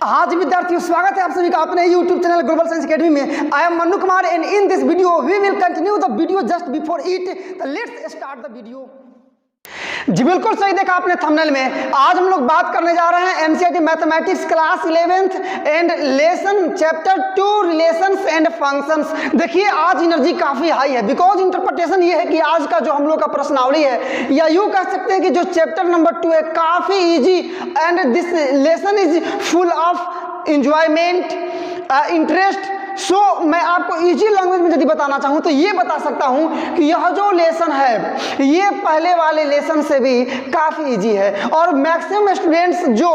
हाँ जी विद्यार्थियों, स्वागत है आप सभी का अपने YouTube channel Global Science Academy में। I am Mannu Kumar and in this video we will continue the video just before it. Let's start the video. जी बिल्कुल सही देखा आपने थंबनेल में। आज हम लोग बात करने जा रहे हैं NCERT mathematics class 11th and lesson chapter 2 relations and functions. देखिए आज एनर्जी काफी हाई है बिकॉज इंटरप्रिटेशन ये है कि आज का जो हम लोग का प्रश्नावली है या यूं कह सकते हैं कि जो चैप्टर नंबर 2 है काफी easy and this lesson is full of enjoyment interest. So मैं आपको इजी लैंग्वेज में यदि बताना चाहूँ तो ये बता सकता हूँ कि यह जो लेसन है ये पहले वाले लेसन से भी काफ़ी इजी है और मैक्सिमम स्टूडेंट्स जो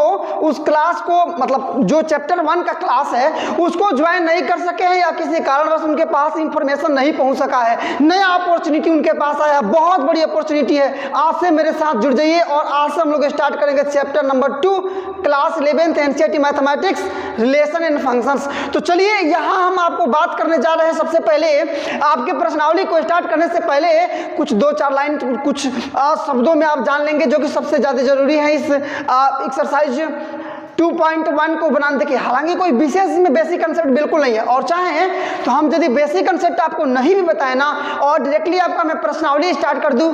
उस क्लास को मतलब जो चैप्टर 1 का क्लास है उसको ज्वाइन नहीं कर सके हैं या किसी कारणवश उनके पास इंफॉर्मेशन नहीं पहुँच सका है, नया अपॉर्चुनिटी उनके पास आया, बहुत बड़ी अपॉर्चुनिटी है। आज से मेरे साथ जुड़ जाइए और आज से हम लोग स्टार्ट करेंगे chapter number 2 class 11th NCERT mathematics relation and functions. तो चलिए यहाँ हम आपको बात करने जा रहे हैं। सबसे पहले आपके प्रश्नावली को स्टार्ट करने से पहले कुछ 2-4 लाइन कुछ शब्दों में आप जान लेंगे जो कि सबसे ज़्यादा जरूरी है इस एक्सरसाइज 2.1 को बनाने। देखिए हालांकि कोई विशेष में बेसिक कंसेप्ट बिल्कुल नहीं है और चाहें तो हम यदि बेसिक कंसेप्ट आपको नहीं भी बताए ना और डायरेक्टली आपका मैं प्रश्नावली स्टार्ट कर दूं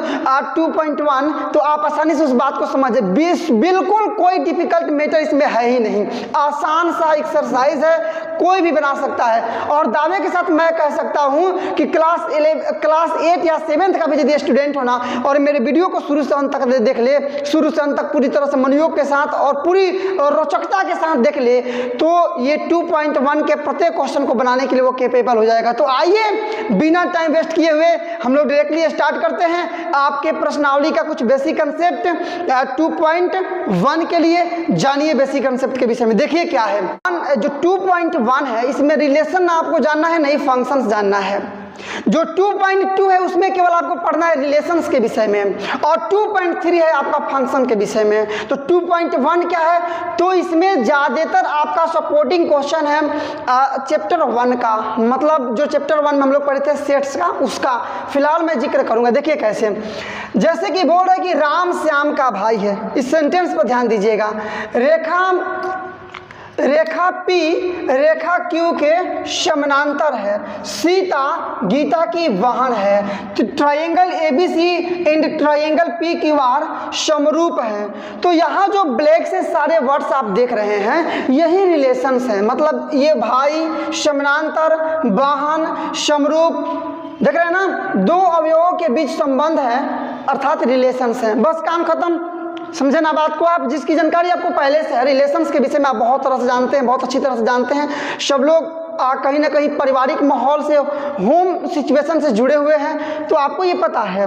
2.1 तो आप आसानी से उस बात को समझे। बिल्कुल कोई डिफिकल्ट मैटर इसमें है ही नहीं, आसान सा एक्सरसाइज है, कोई भी बना सकता है। और दावे के साथ मैं कह सकता हूँ कि क्लास 8 या 7th का भी यदि स्टूडेंट होना और मेरे वीडियो को शुरू से अंत तक देख ले, शुरू से अंत तक पूरी तरह से मनोयोग के साथ और पूरी रोचकता के साथ देख ले तो ये 2.1 के प्रत्येक क्वेश्चन को बनाने के लिए वो कैपेबल हो जाएगा। तो आइए बिना टाइम वेस्ट किए हुए हम लोग डायरेक्टली स्टार्ट करते हैं आपके प्रश्नावली का कुछ बेसिक कंसेप्ट 2.1 के लिए। जानिए बेसिक कंसेप्ट के विषय में। देखिए क्या है जो 2.1 है इसमें रिलेशन आपको जानना है, नहीं फंक्शंस जानना है। जो 2.2 है उसमें केवल आपको पढ़ना है रिलेशंस के विषय में और 2.3 है आपका फंक्शन के विषय में। तो 2.1 क्या है तो इसमें ज़्यादातर आपका सपोर्टिंग क्वेश्चन है चैप्टर 1 का, मतलब जो चैप्टर 1 में हम लोग पढ़े थे सेट्स का उसका फिलहाल मैं जिक्र करूंगा। देखिए कैसे, जैसे कि बोल रहे कि राम श्याम का भाई है, इस सेंटेंस पर ध्यान दीजिएगा। रेखा P रेखा Q के समानांतर है, सीता गीता की वाहन है, triangle ABC and triangle PQR समरूप है। तो यहाँ जो ब्लैक से सारे वर्ड्स आप देख रहे हैं यही रिलेशंस हैं, मतलब ये भाई, समानांतर, वाहन, समरूप, देख रहे हैं ना, दो अवयवों के बीच संबंध है अर्थात रिलेशंस हैं। बस काम खत्म। समझे ना बात को आप? जिसकी जानकारी आपको पहले से है, रिलेशंस के विषय में आप बहुत तरह से जानते हैं, बहुत अच्छी तरह से जानते हैं। सब लोग कहीं ना कहीं पारिवारिक माहौल से, होम सिचुएशन से जुड़े हुए हैं तो आपको ये पता है।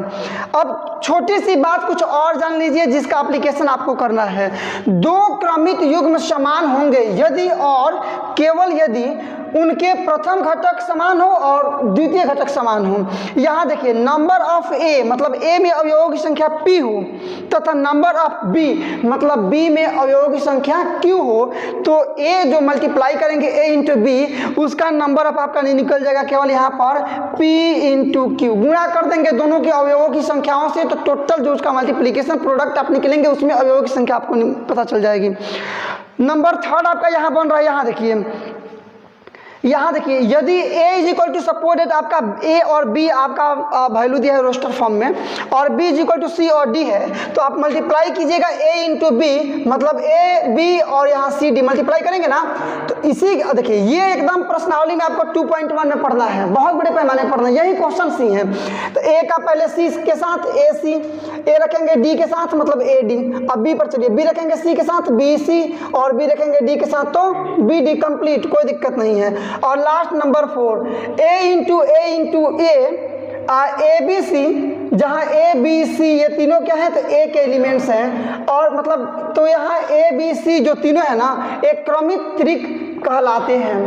अब छोटी सी बात कुछ और जान लीजिए जिसका एप्लीकेशन आपको करना है। दो क्रमिक युग्म समान होंगे यदि और केवल यदि उनके प्रथम घटक समान हो और द्वितीय घटक समान हो। यहाँ देखिए नंबर ऑफ ए मतलब ए में अवयवों की संख्या P हो तथा नंबर ऑफ B मतलब B में अवयवों की संख्या Q हो तो A जो मल्टीप्लाई करेंगे A इंटू B उसका नंबर ऑफ आपका नहीं निकल जाएगा, केवल यहाँ पर P इंटू Q गुणा कर देंगे दोनों के अवयवों की संख्याओं से तो टोटल जो उसका मल्टीप्लीकेशन प्रोडक्ट आप निकलेंगे उसमें अवयवों की संख्या आपको पता चल जाएगी। नंबर 3 आपका यहाँ बन रहा है, यहाँ देखिए यदि A is equal to supported आपका A और B आपका वैल्यू दिया है रोस्टर फॉर्म में और B is equal to C और D है तो आप मल्टीप्लाई कीजिएगा A इंटू B मतलब A B और यहाँ C D मल्टीप्लाई करेंगे ना तो इसी देखिए ये एकदम प्रश्नावली में आपको 2.1 में पढ़ना है, बहुत बड़े पैमाने पर पढ़ना है, यही क्वेश्चन सी है। तो A का पहले C के साथ AC, A रखेंगे D के साथ मतलब AD, अब B पर चलिए B रखेंगे C के साथ BC और B रखेंगे D के साथ तो BD कंप्लीट, कोई दिक्कत नहीं है। और last number 4 A into A B C, जहाँ A B C ये तीनों क्या है तो A के एलिमेंट्स हैं और मतलब तो यहाँ A B C जो तीनों है ना एक क्रमिक त्रिक कहलाते हैं।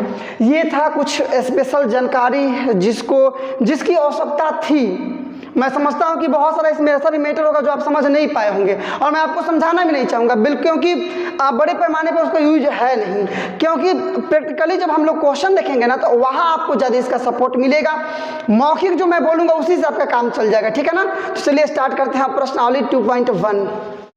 ये था कुछ स्पेशल जानकारी जिसकी आवश्यकता थी। मैं समझता हूँ कि बहुत सारा इसमें ऐसा भी मैटर होगा जो आप समझ नहीं पाए होंगे और मैं आपको समझाना भी नहीं चाहूँगा बिल्कुल, क्योंकि बड़े पैमाने पर उसका यूज है नहीं, क्योंकि प्रैक्टिकली जब हम लोग क्वेश्चन देखेंगे ना तो वहाँ आपको ज़्यादा इसका सपोर्ट मिलेगा। मौखिक जो मैं बोलूँगा उसी से आपका काम चल जाएगा, ठीक है ना। तो चलिए स्टार्ट करते हैं प्रश्नावली 2.1।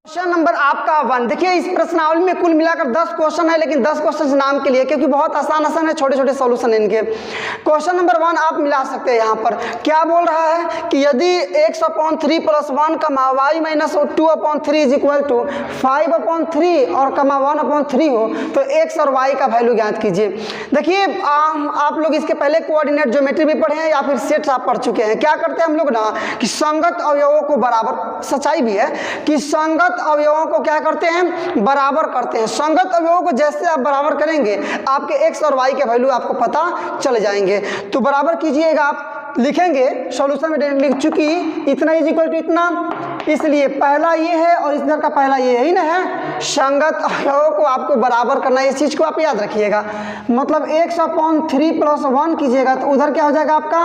क्वेश्चन नंबर आपका 1। देखिए इस प्रश्नावली में कुल मिलाकर 10 क्वेश्चन है, लेकिन 10 क्वेश्चन नाम के लिए, क्योंकि बहुत आसान है, छोटे छोटे सॉल्यूशन है इनके। क्वेश्चन नंबर 1 आप मिला सकते हैं। यहाँ पर क्या बोल रहा है कि यदि x/3 + 1 y - 2/3 is equal to 5/3 और 1/3 हो तो x और y का वैल्यू ज्ञात कीजिए। देखिए आप लोग इसके पहले कोऑर्डिनेट ज्योमेट्री भी पढ़े हैं या फिर सेट्स आप पढ़ चुके हैं। क्या करते हैं हम लोग ना कि संगत अवयवों को बराबर, सच्चाई भी है कि संगत अवयवों को क्या करते हैं, बराबर करते हैं। संगत अवयवों को जैसे आप बराबर करेंगे आपके x और y के वैल्यू आपको पता चल जाएंगे। तो बराबर कीजिएगा, आप लिखेंगे सॉल्यूशन में डायरेक्ट लिख चुकी इतना इज इक्वल टू इतना, इसलिए पहला ये है और इधर का पहला ये ही ना है। संगत अवयवों को आपको बराबर करना है, इस चीज को आप याद रखिएगा। मतलब x/3 + 1 कीजिएगा तो उधर क्या हो जाएगा आपका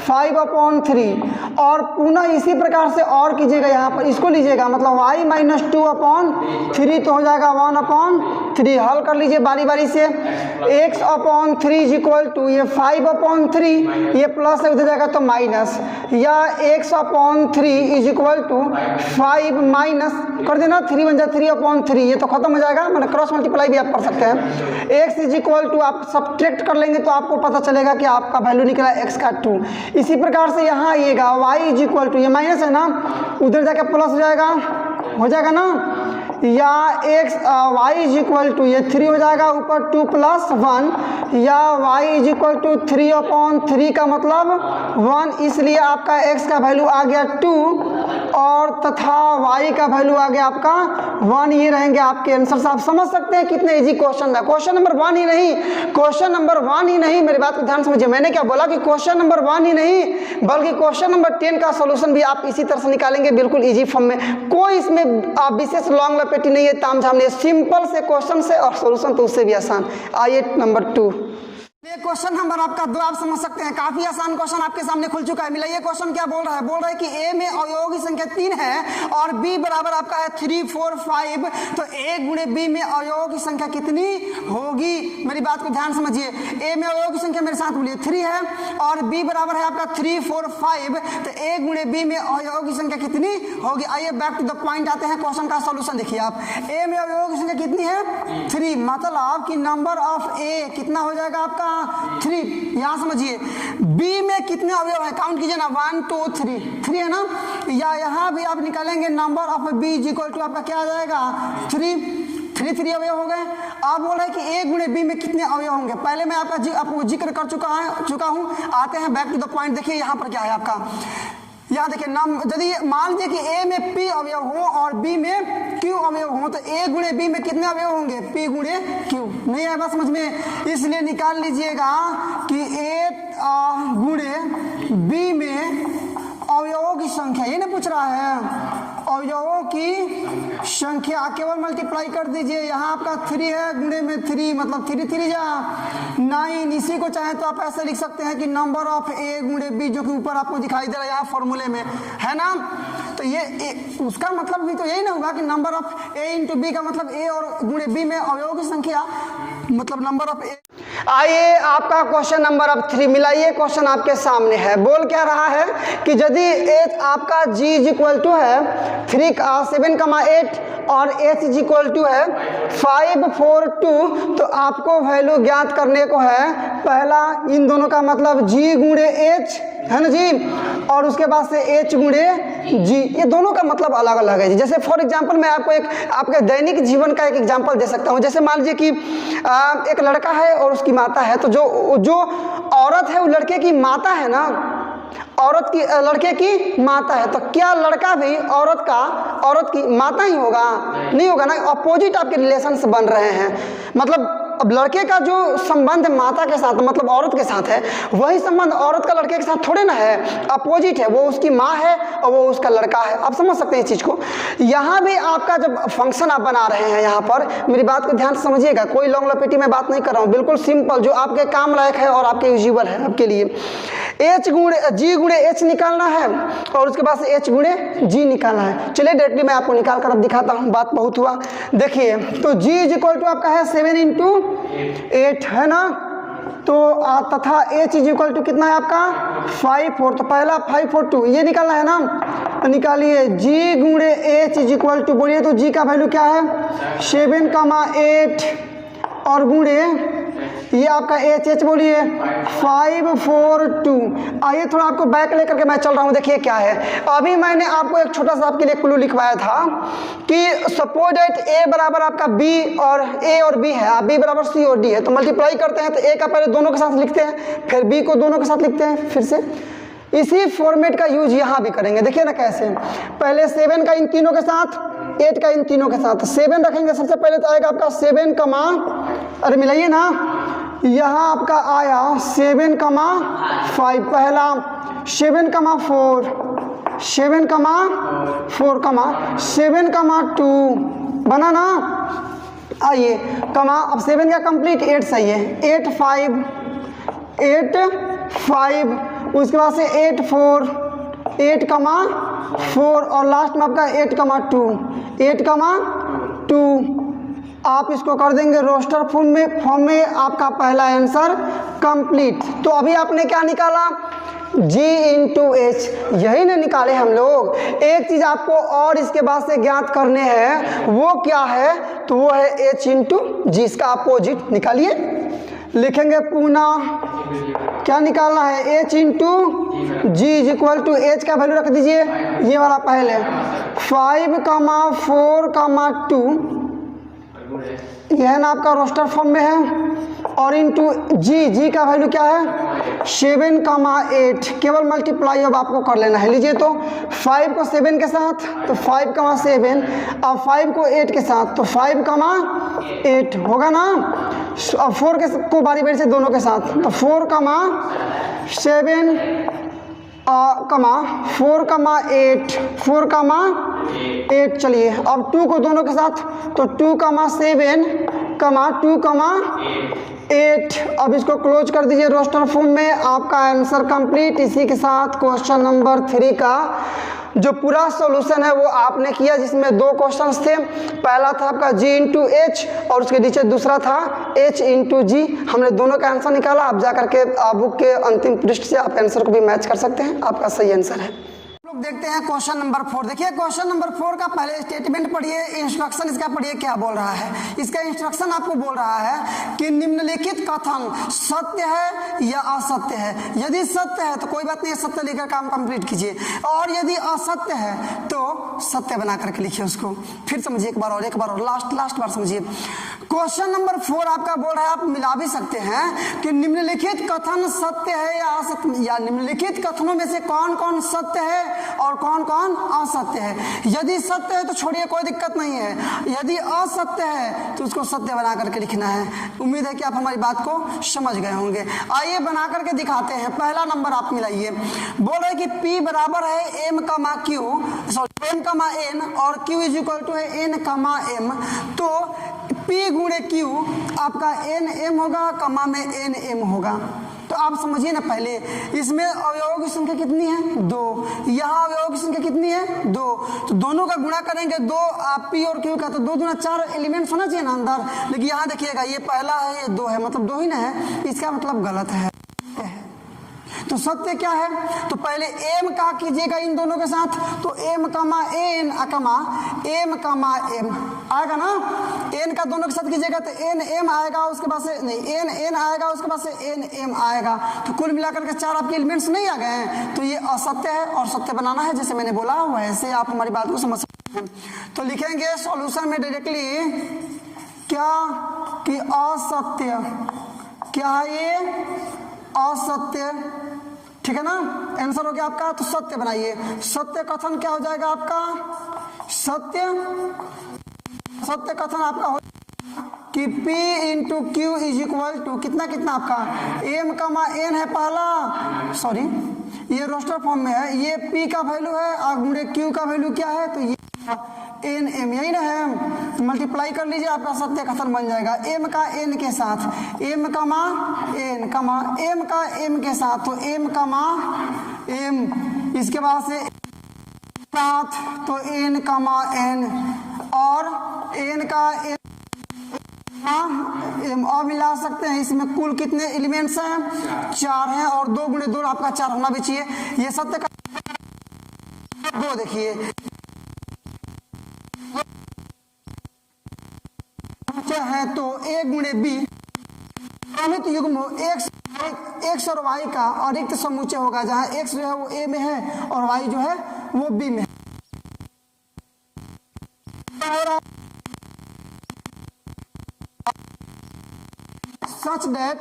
5/3 और पुनः इसी प्रकार से और कीजिएगा, यहाँ पर इसको लीजिएगा मतलब y - 2/3 तो हो जाएगा 1/3। हल कर लीजिए बारी बारी से। x/3 इज इक्वल टू ये 5/3, ये प्लस है उधर जाएगा तो माइनस, या x/3 is equal to 5 minus कर देना 3 बन जाए 3/3, ये तो खत्म हो जाएगा, मतलब क्रॉस मल्टीप्लाई भी आप कर सकते हैं। x इज इक्वल टू आप सब्ट्रैक्ट कर लेंगे तो आपको पता चलेगा कि आपका वैल्यू निकला x का 2। इसी प्रकार से यहाँ आइएगा y इज इक्वल टू, ये माइनस है ना, उधर जाके प्लस हो जाएगा ना, या y इज इक्वल टू ये 3 हो जाएगा ऊपर 2 + 1, या y इज इक्वल टू 3/3 का मतलब 1, इसलिए आपका x का वैल्यू आ गया 2 और तथा y का वैल्यू आ गया आपका 1। ये रहेंगे आपके आंसर। आप समझ सकते हैं कितने इजी क्वेश्चन है। क्वेश्चन नंबर 1 ही नहीं, क्वेश्चन नंबर 1 ही नहीं, मेरी बात को ध्यान समझिए। मैंने क्या बोला कि क्वेश्चन नंबर 1 ही नहीं बल्कि क्वेश्चन नंबर 10 का सोल्यूशन भी आप इसी तरह से निकालेंगे, बिल्कुल इजी फॉर्म में। कोई इसमें विशेष लॉन्ग लपेटी नहीं है, तामझाम नहीं, सिंपल से क्वेश्चन से और सोल्यूशन तो उससे भी आसान। आइए नंबर 2। ये क्वेश्चन नंबर आपका 2 आप समझ सकते हैं, काफी आसान क्वेश्चन आपके सामने खुल चुका है। मिला ये क्वेश्चन क्या बोल रहा है, बोल रहा है कि a में अवयवों की संख्या 3 है और b बराबर आपका है 3, 4, 5, तो a गुणे b में अवयवों की संख्या कितनी होगी। मेरी बात को ध्यान समझिए, a में अवयवों की संख्या मेरे साथ बोलिए 3 है और b बराबर है आपका 3, 4, 5, तो a गुणे b में अवयवों की संख्या कितनी होगी। आइए बैक टू द पॉइंट आते हैं, क्वेश्चन का सोल्यूशन देखिए आप। a में अवयवों की संख्या कितनी है 3, मतलब कि नंबर ऑफ a कितना हो जाएगा आपका 3। यहां समझिए b में कितने अवयव है, काउंट कीजिए ना, 1, 2, 3 है ना, या यहां भी आप निकालेंगे number of b is equal to आपका क्या आ जाएगा 3 अवयव हो गए। आप बोल रहे हैं कि a गुणे b में कितने अवयव होंगे। पहले मैं आपको जिक्र कर चुका हूं। आते हैं बैक टू द पॉइंट। देखिए यहां पर क्या है आपका, यहाँ देखिए यदि मान लीजिए कि a में p अवयव हो और b में q अवयव हो तो a गुणे b में कितने अवयव होंगे, p गुणे q। नहीं आया बात समझ में, इसलिए निकाल लीजिएगा कि a गुणे b में अवयवों की संख्या, ये ना पूछ रहा है अवयवों की संख्या, केवल मल्टीप्लाई कर दीजिए। यहाँ आपका 3 है गुणे में 3, मतलब 3 3 जा 9। इसी को चाहे तो आप ऐसे लिख सकते हैं कि नंबर ऑफ a गुणे b, जो कि ऊपर आपको दिखाई दे रहा है यहाँ फॉर्मूले में, है ना। तो ये उसका मतलब भी तो यही ना होगा कि number of a into b का मतलब a और गुणे b में अवयवों की संख्या, मतलब नंबर ऑफ a। आइए आपका क्वेश्चन नंबर अब 3 मिलाइए। क्वेश्चन आपके सामने है, बोल क्या रहा है कि यदि h आपका g इज इक्वल टू है 7,8 और h इज इक्वल टू है 5, 4, 2, तो आपको वैल्यू ज्ञात करने को है। पहला इन दोनों का मतलब g गुणे h है ना जी, और उसके बाद से h गुणे g, ये दोनों का मतलब अलग अलग है जी। जैसे फॉर एग्जांपल मैं आपको एक आपके दैनिक जीवन का एक एग्जांपल दे सकता हूँ। जैसे मान लीजिए कि एक लड़का है और उसकी माता है, तो जो औरत है वो लड़के की माता है ना, औरत की लड़के की माता है, तो क्या लड़का भी औरत की माता ही होगा? नहीं होगा ना, अपोजिट आपके रिलेशंस बन रहे हैं। मतलब अब लड़के का जो संबंध माता के साथ मतलब औरत के साथ है, वही संबंध औरत का लड़के के साथ थोड़े ना है, अपोजिट है। वो उसकी माँ है और वो उसका लड़का है। आप समझ सकते हैं इस चीज़ को। यहाँ भी आपका जब फंक्शन आप बना रहे हैं, यहाँ पर मेरी बात को ध्यान से समझिएगा, कोई लॉन्ग लपेटी में बात नहीं कर रहा हूँ, बिल्कुल सिंपल जो आपके काम लायक है और आपके यूजिबल है आपके लिए। g गुणे h निकालना है और उसके बाद से h गुणे g निकालना है। चलिए डायरेक्टली मैं आपको निकाल कर अब दिखाता हूँ, बात बहुत हुआ। देखिए तो g इज इक्वल टू आपका है 7 × 8 है ना, तो तथा h इज इक्वल टू कितना है आपका 5/4, तो पहला 5/4 ये निकालना है ना, तो निकालिए g गुणे h इज इक्वल टू, बोलिए तो g का वैल्यू क्या है 7,8 और गुणे ये आपका h बोलिए 5/4। आइए थोड़ा आपको बैक लेकर के मैं चल रहा हूँ, देखिए क्या है। अभी मैंने आपको एक छोटा सा आपके लिए क्लू लिखवाया था कि सपोज दैट a बराबर आपका b और a और b है, b बराबर c और d है, तो मल्टीप्लाई करते हैं तो a का पहले दोनों के साथ लिखते हैं, फिर b को दोनों के साथ लिखते हैं, फिर से इसी फॉर्मेट का यूज यहाँ भी करेंगे। देखिए ना कैसे, पहले 7 का इन तीनों के साथ, 8 का इन तीनों के साथ, 7 रखेंगे सबसे पहले, तो आएगा आपका 7, अरे मिलाइए ना, यहाँ आपका आया 7,5 पहला, 7,4, 7,2 बना ना। आइए कमा, अब 7 का कंप्लीट 8 सही है, 8,5, उसके बाद से 8,4, 8,4 और लास्ट में आपका 8,2 आप इसको कर देंगे रोस्टर फॉर्म में आपका पहला आंसर कंप्लीट। तो अभी आपने क्या निकाला g इंटू एच, यही ना निकाले हम लोग। एक चीज आपको और इसके बाद से ज्ञात करने हैं, वो क्या है, तो वो है h इंटू जी, इसका अपोजिट निकालिए। लिखेंगे पुनः क्या निकालना है, h into G is equal to H का वैल्यू रख दीजिए, ये वाला पहले 5,4,2 यह है ना आपका रोस्टर फॉर्म में है, और इंटू जी का वैल्यू क्या है 7,8, केवल मल्टीप्लाई अब आपको कर लेना है। लीजिए तो 5 को 7 के साथ तो 5,7, अब 5 को 8 के साथ तो 5,8 होगा ना, अब 4 के को बारी बारी से दोनों के साथ तो 4,7 4,8 चलिए। अब 2 को दोनों के साथ तो 2,7 2,8। अब इसको क्लोज कर दीजिए रोस्टर फॉर्म में, आपका आंसर कंप्लीट। इसी के साथ क्वेश्चन नंबर 3 का जो पूरा सॉल्यूशन है वो आपने किया, जिसमें 2 क्वेश्चंस थे। पहला था आपका g इंटू एच और उसके नीचे दूसरा था h इंटू जी। हमने दोनों का आंसर निकाला। आप जाकर के बुक के अंतिम पृष्ठ से आप आंसर को भी मैच कर सकते हैं, आपका सही आंसर है। लोग देखते हैं क्वेश्चन नंबर 4। देखिए क्वेश्चन नंबर 4 का पहले स्टेटमेंट पढ़िए, इंस्ट्रक्शन इसका पढ़िए क्या बोल रहा है। इसका इंस्ट्रक्शन आपको बोल रहा है कि निम्नलिखित कथन सत्य है या असत्य है। यदि सत्य है तो कोई बात नहीं, सत्य लेकर काम कंप्लीट कीजिए, और यदि असत्य है तो सत्य बना करके लिखिए उसको। फिर समझिए एक बार और लास्ट बार समझिए। क्वेश्चन नंबर 4 आपका बोल रहा है, आप मिला भी सकते हैं कि निम्नलिखित कथन सत्य है या असत्य, या निम्नलिखित कथनों में से कौन कौन सत्य है और कौन कौन असत्य है। यदि सत्य है तो छोड़िए, कोई दिक्कत नहीं है। यदि असत्य है तो उसको सत्य बना करके लिखना है। उम्मीद है कि आप हमारी बात को समझ गए होंगे। आइए बना करके दिखाते हैं। पहला नंबर आप मिलाइए। बोल रहे कि P बराबर है M, Q, M, N और Q इज इक्वल टू है N, M। तो P गुणे Q आपका NM होगा, कमा में NM होगा। तो आप समझिए ना, पहले इसमें अवयवों की संख्या कितनी है 2, यहाँ अवयवों की संख्या कितनी है 2, तो दोनों का गुणा करेंगे 2 P और Q का, तो 2 दूना 4 एलिमेंट्स होना चाहिए ना अंदर। लेकिन यहाँ देखिएगा ये पहला है, ये 2 है, मतलब 2 ही ना है, इसका मतलब गलत है। तो सत्य क्या है, तो पहले M का कीजिएगा इन दोनों के साथ, तो M, N, M आएगा ना। N का दोनों के साथ कीजिएगा तो NM आएगा, उसके बाद से नहीं N आएगा, उसके बाद से NM आएगा। तो कुल मिलाकर के 4 आपके एलिमेंट्स नहीं आ गए हैं, तो ये असत्य है और सत्य बनाना है। जैसे मैंने बोला वैसे आप हमारी बात को समझ सकते हैं। तो लिखेंगे सॉल्यूशन में डायरेक्टली क्या कि असत्य, क्या है ये असत्य, ठीक है ना। आंसर हो गया आपका, तो सत्य बनाइए। सत्य कथन क्या हो जाएगा आपका, सत्य कथन आपका हो कि P into Q is equal to कितना आपका M, N है पहला, सॉरी ये रोस्टर फॉर्म में है, ये P का वैल्यू है और गुणे Q का वैल्यू क्या है, तो ये NM यही ना है। तो मल्टीप्लाई कर लीजिए, आपका सत्य कथन बन जाएगा M का N के साथ, M, N, M का M के साथ, तो M, M, इसके बाद से साथ तो N, N और N का N अब मिला सकते हैं। इसमें कुल कितने एलिमेंट्स हैं? 4 हैं, और 2 गुणे 2 आपका 4 होना भी चाहिए। ये सत्य का 2 देखिए है तो a गुणे b क्रमित युग्म x और y का अरिक्त समुच्चय होगा, जहां x जो है वो a में है और y जो है वो b में है। सच दैट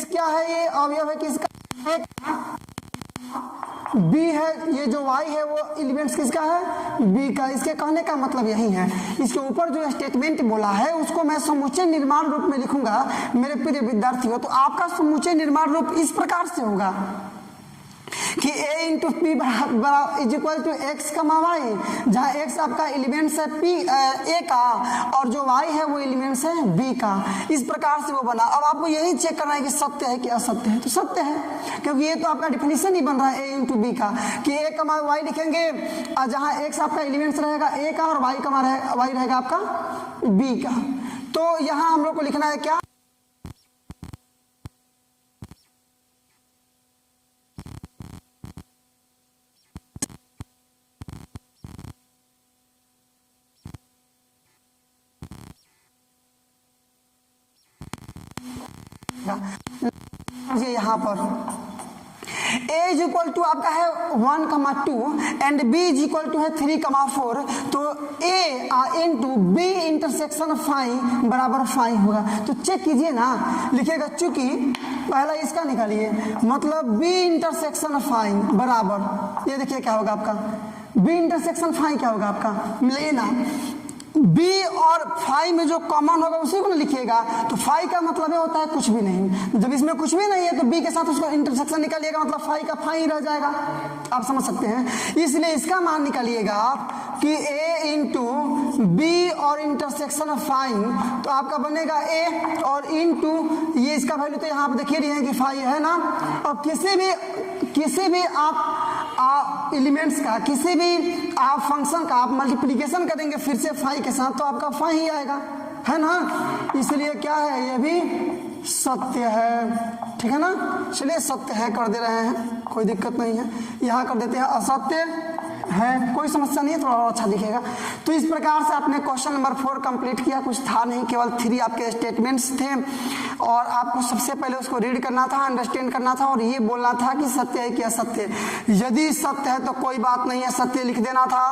क्या है, ये अवयव है किसका? बी है। ये जो y है वो एलिमेंट्स किसका है? बी का। इसके कहने का मतलब यही है। इसके ऊपर जो स्टेटमेंट बोला है उसको मैं समुच्चय निर्माण रूप में लिखूंगा मेरे प्रिय विद्यार्थियों। तो आपका समुच्चय निर्माण रूप इस प्रकार से होगा कि a into P is equal to X comma Y, जहाँ x आपका एलिमेंट्स है p a का और जो y है वो एलिमेंट्स है b का। इस प्रकार से वो बना। अब आपको यही चेक करना है कि सत्य है कि असत्य है। तो सत्य है, क्योंकि ये तो आपका डिफिनीशन ही बन रहा है a इंटू बी का, कि a कमा y लिखेंगे और जहाँ x आपका एलिमेंट्स रहेगा a का और y कमा y रहेगा आपका b का। तो यहाँ हम लोग को लिखना है क्या? ये यहाँ पर a इज इक्वल टू आपका है 1,2 and b is equal to है 3,4। तो a into b intersection phi बराबर फाई होगा। तो चेक कीजिए ना, लिखिएगा चूंकि पहला इसका निकालिए, मतलब b इंटरसेक्शन फाई बराबर, ये देखिए क्या होगा आपका b इंटरसेक्शन फाई क्या होगा आपका, मिलिए ना। b और फाई में जो कॉमन होगा उसी को लिखिएगा। तो फाई का मतलब ये होता है कुछ भी नहीं। जब इसमें कुछ भी नहीं है तो b के साथ उसका इंटरसेक्शन निकालिएगा, मतलब फाई का फाई रह जाएगा। आप समझ सकते हैं। इसलिए इसका मान निकालिएगा आप कि a इंटू बी और इंटरसेक्शन फाई, तो आपका बनेगा a और इंटू ये इसका वैल्यू तो यहाँ पर देखिए रही है कि फाई है ना। और किसी भी आप एलिमेंट्स का, किसी भी आप फंक्शन का आप मल्टीप्लिकेशन करेंगे फिर से फाई के साथ तो आपका फाई ही आएगा, है ना। इसलिए क्या है, ये भी सत्य है, ठीक है ना। चलिए सत्य है कर दे रहे हैं, कोई दिक्कत नहीं है। यहाँ कर देते हैं असत्य है, कोई समस्या नहीं है, थोड़ा और अच्छा दिखेगा। तो इस प्रकार से आपने क्वेश्चन नंबर 4 कंप्लीट किया। कुछ था नहीं, केवल 3 आपके स्टेटमेंट्स थे और आपको सबसे पहले उसको रीड करना था, अंडरस्टैंड करना था और ये बोलना था कि सत्य है कि असत्य। यदि सत्य है तो कोई बात नहीं है, सत्य लिख देना था,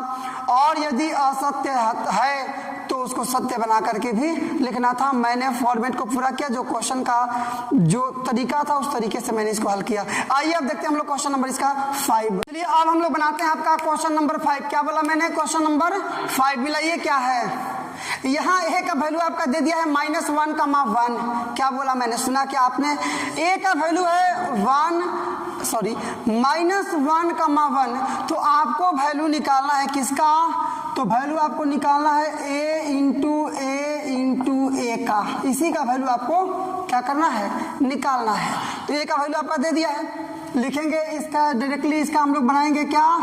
और यदि असत्य है तो उसको सत्य बना करके भी लिखना था। मैंने फॉर्मेट को पूरा किया, जो क्वेश्चन का जो तरीका था उस तरीके से मैंने इसको हल किया। आइए अब देखते हैं हम लोग क्वेश्चन नंबर इसका 5। चलिए अब हम लोग बनाते हैं आपका क्वेश्चन नंबर 5। क्या बोला मैंने? क्वेश्चन नंबर 5 मिलाइए क्या है। यहाँ a का वैल्यू आपका दे दिया है -1,1। क्या बोला मैंने, सुना क्या आपने? a का वैल्यू है -1,1। तो आपको वैल्यू निकालना है किसका? तो वैल्यू आपको निकालना है a इंटू a का। इसी का वैल्यू आपको क्या करना है, निकालना है। तो a का वैल्यू आपका दे दिया है, लिखेंगे इसका डायरेक्टली। इसका हम लोग बनाएंगे क्या,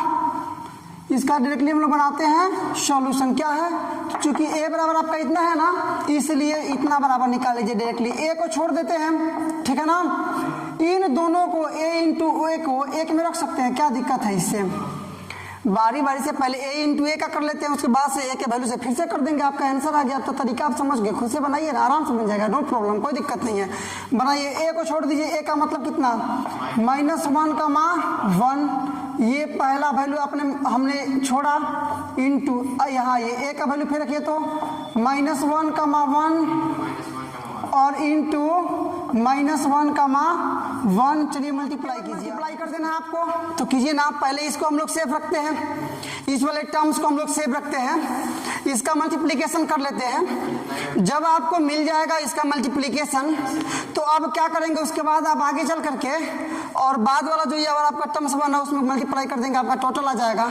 इसका डायरेक्टली हम लोग बनाते हैं सॉल्यूशन। क्या है, चूंकि a बराबर आपका इतना है ना, इसलिए इतना बराबर निकाल लीजिए डायरेक्टली। a को छोड़ देते हैं, ठीक है ना। इन दोनों को a इंटू a को एक में रख सकते हैं, क्या दिक्कत है इससे। बारी बारी से पहले a इंटू a का कर लेते हैं, उसके बाद से a के वैल्यू से फिर से कर देंगे। आपका आंसर आ गया। तो तरीका आप समझ गए, खुद से बनाइए, आराम से बन जाएगा, नो प्रॉब्लम, कोई दिक्कत नहीं है। बनाइए, a को छोड़ दीजिए। a का मतलब कितना, -1,1। ये पहला वैल्यू हमने छोड़ा इंटू यहाँ ये a का वैल्यू फिर रखिए तो -1,1 और इंटू -1,1। चलिए मल्टीप्लाई कीजिए, अप्लाई कर देना आपको। तो कीजिए ना, पहले इसको हम लोग सेव रखते हैं, इस वाले टर्म्स को हम लोग सेव रखते हैं, इसका मल्टीप्लिकेशन कर लेते हैं। जब आपको मिल जाएगा इसका मल्टीप्लिकेशन तो अब क्या करेंगे, उसके बाद आप आगे चल करके और बाद वाला जो ये वाला आपका टर्म्स बना उसमें मल्टीप्लाई कर देंगे, आपका टोटल आ जाएगा।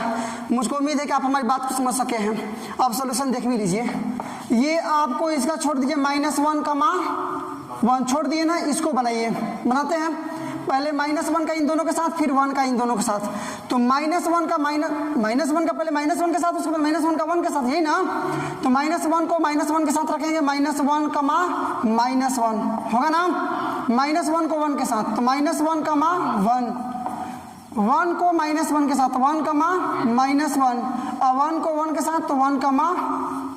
मुझको उम्मीद है कि आप हमारी बात को समझ सके हैं। आप सोल्यूशन देख भी लीजिए। ये आपको इसका छोड़ दीजिए, -1,1 छोड़ दिए ना, इसको बनाइए। बनाते हैं पहले -1 का इन दोनों के साथ, फिर 1 का इन दोनों के साथ। तो -1 का -1 का पहले -1 के साथ, उसके बाद -1 का 1 के साथ, यही ना। तो -1 को -1 के साथ रखेंगे, -1, -1 होगा ना। -1 को 1 के साथ, तो -1, 1, 1 को -1 के साथ 1, -1, और 1 को 1 के साथ तो 1,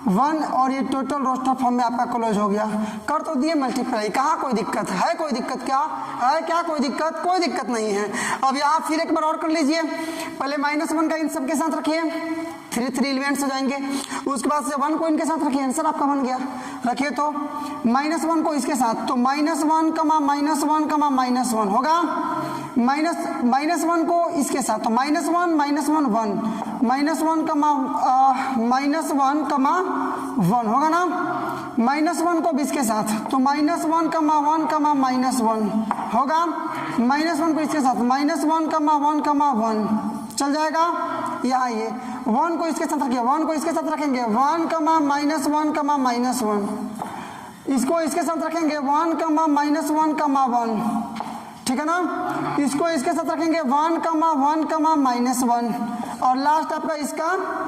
1, और ये टोटल रोस्टर फॉर्म में आपका क्लोज हो गया। कर तो दिए मल्टीप्लाई, कहाँ कोई दिक्कत है? कोई दिक्कत क्या है? क्या कोई दिक्कत? कोई दिक्कत नहीं है। अब यहाँ फिर एक बार और कर लीजिए। पहले -1 का इन सब के साथ रखिए, 3 एलिमेंट्स हो जाएंगे। उसके बाद से 1 को इनके साथ रखिए, आंसर आपका बन गया। रखिए तो -1 को इसके साथ, तो -1, -1, -1 होगा। -1 को इसके साथ, तो -1, -1, -1, -1, होगा ना। -1 को 20 के साथ, तो -1, -1 होगा। -1 को इसके साथ, -1, 1 चल जाएगा। यहाँ ये 1 को इसके साथ रखिए, 1 को इसके साथ रखेंगे, 1, -1, -1, इसको इसके साथ रखेंगे 1, -1, 1, ठीक है ना। इसको इसके साथ रखेंगे 1, -1, और लास्ट आपका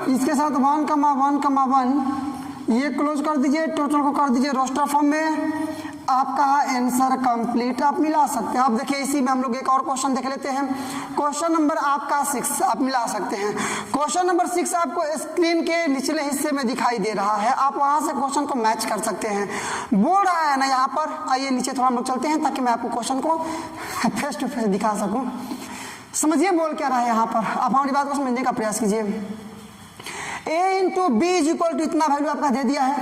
इसके साथ 1, 1, ये क्लोज कर दीजिए, टोटल को कर दीजिए रोस्टर फॉर्म में। आपका आंसर कंप्लीट आप मिला सकते हैं। अब देखिए इसी में हम लोग एक और क्वेश्चन देख लेते हैं। क्वेश्चन नंबर आपका 6 आप मिला सकते हैं। क्वेश्चन नंबर 6 आपको स्क्रीन के निचले हिस्से में दिखाई दे रहा है, आप वहां से क्वेश्चन को मैच कर सकते हैं। बोल रहा है ना यहाँ पर, आइए नीचे थोड़ा हम लोग चलते हैं ताकि मैं आपको क्वेश्चन को फेस टू फेस दिखा सकूं। समझिए बोल क्या रहा है यहाँ पर, आप हमारी बात को समझने का प्रयास कीजिए। a into B is equal to इतना वैल्यू आपका दे दिया है,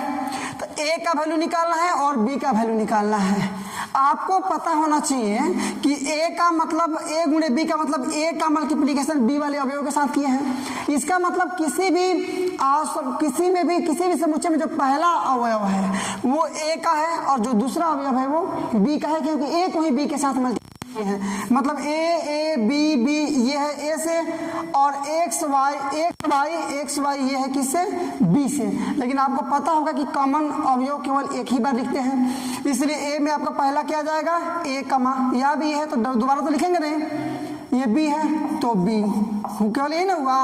तो a का वैल्यू निकालना है और b का वैल्यू निकालना है। आपको पता होना चाहिए कि a का मतलब a गुणे b का मतलब a का मल्टीप्लिकेशन b वाले अवयव के साथ किए हैं। इसका मतलब किसी भी समुच्चय में जो पहला अवयव है वो a का है और जो दूसरा अवयव है वो b का है, क्योंकि a को ही b के साथ मल्टीप्लाई है। मतलब a b b ये है a से, और x y ये है किससे? b से। लेकिन आपको पता होगा कि कॉमन अवयव केवल एक ही बार लिखते हैं, इसलिए a में आपका पहला क्या आ जाएगा? a, यहाँ भी है तो दोबारा तो लिखेंगे नहीं, ये b है तो b, केवल यही ना हुआ।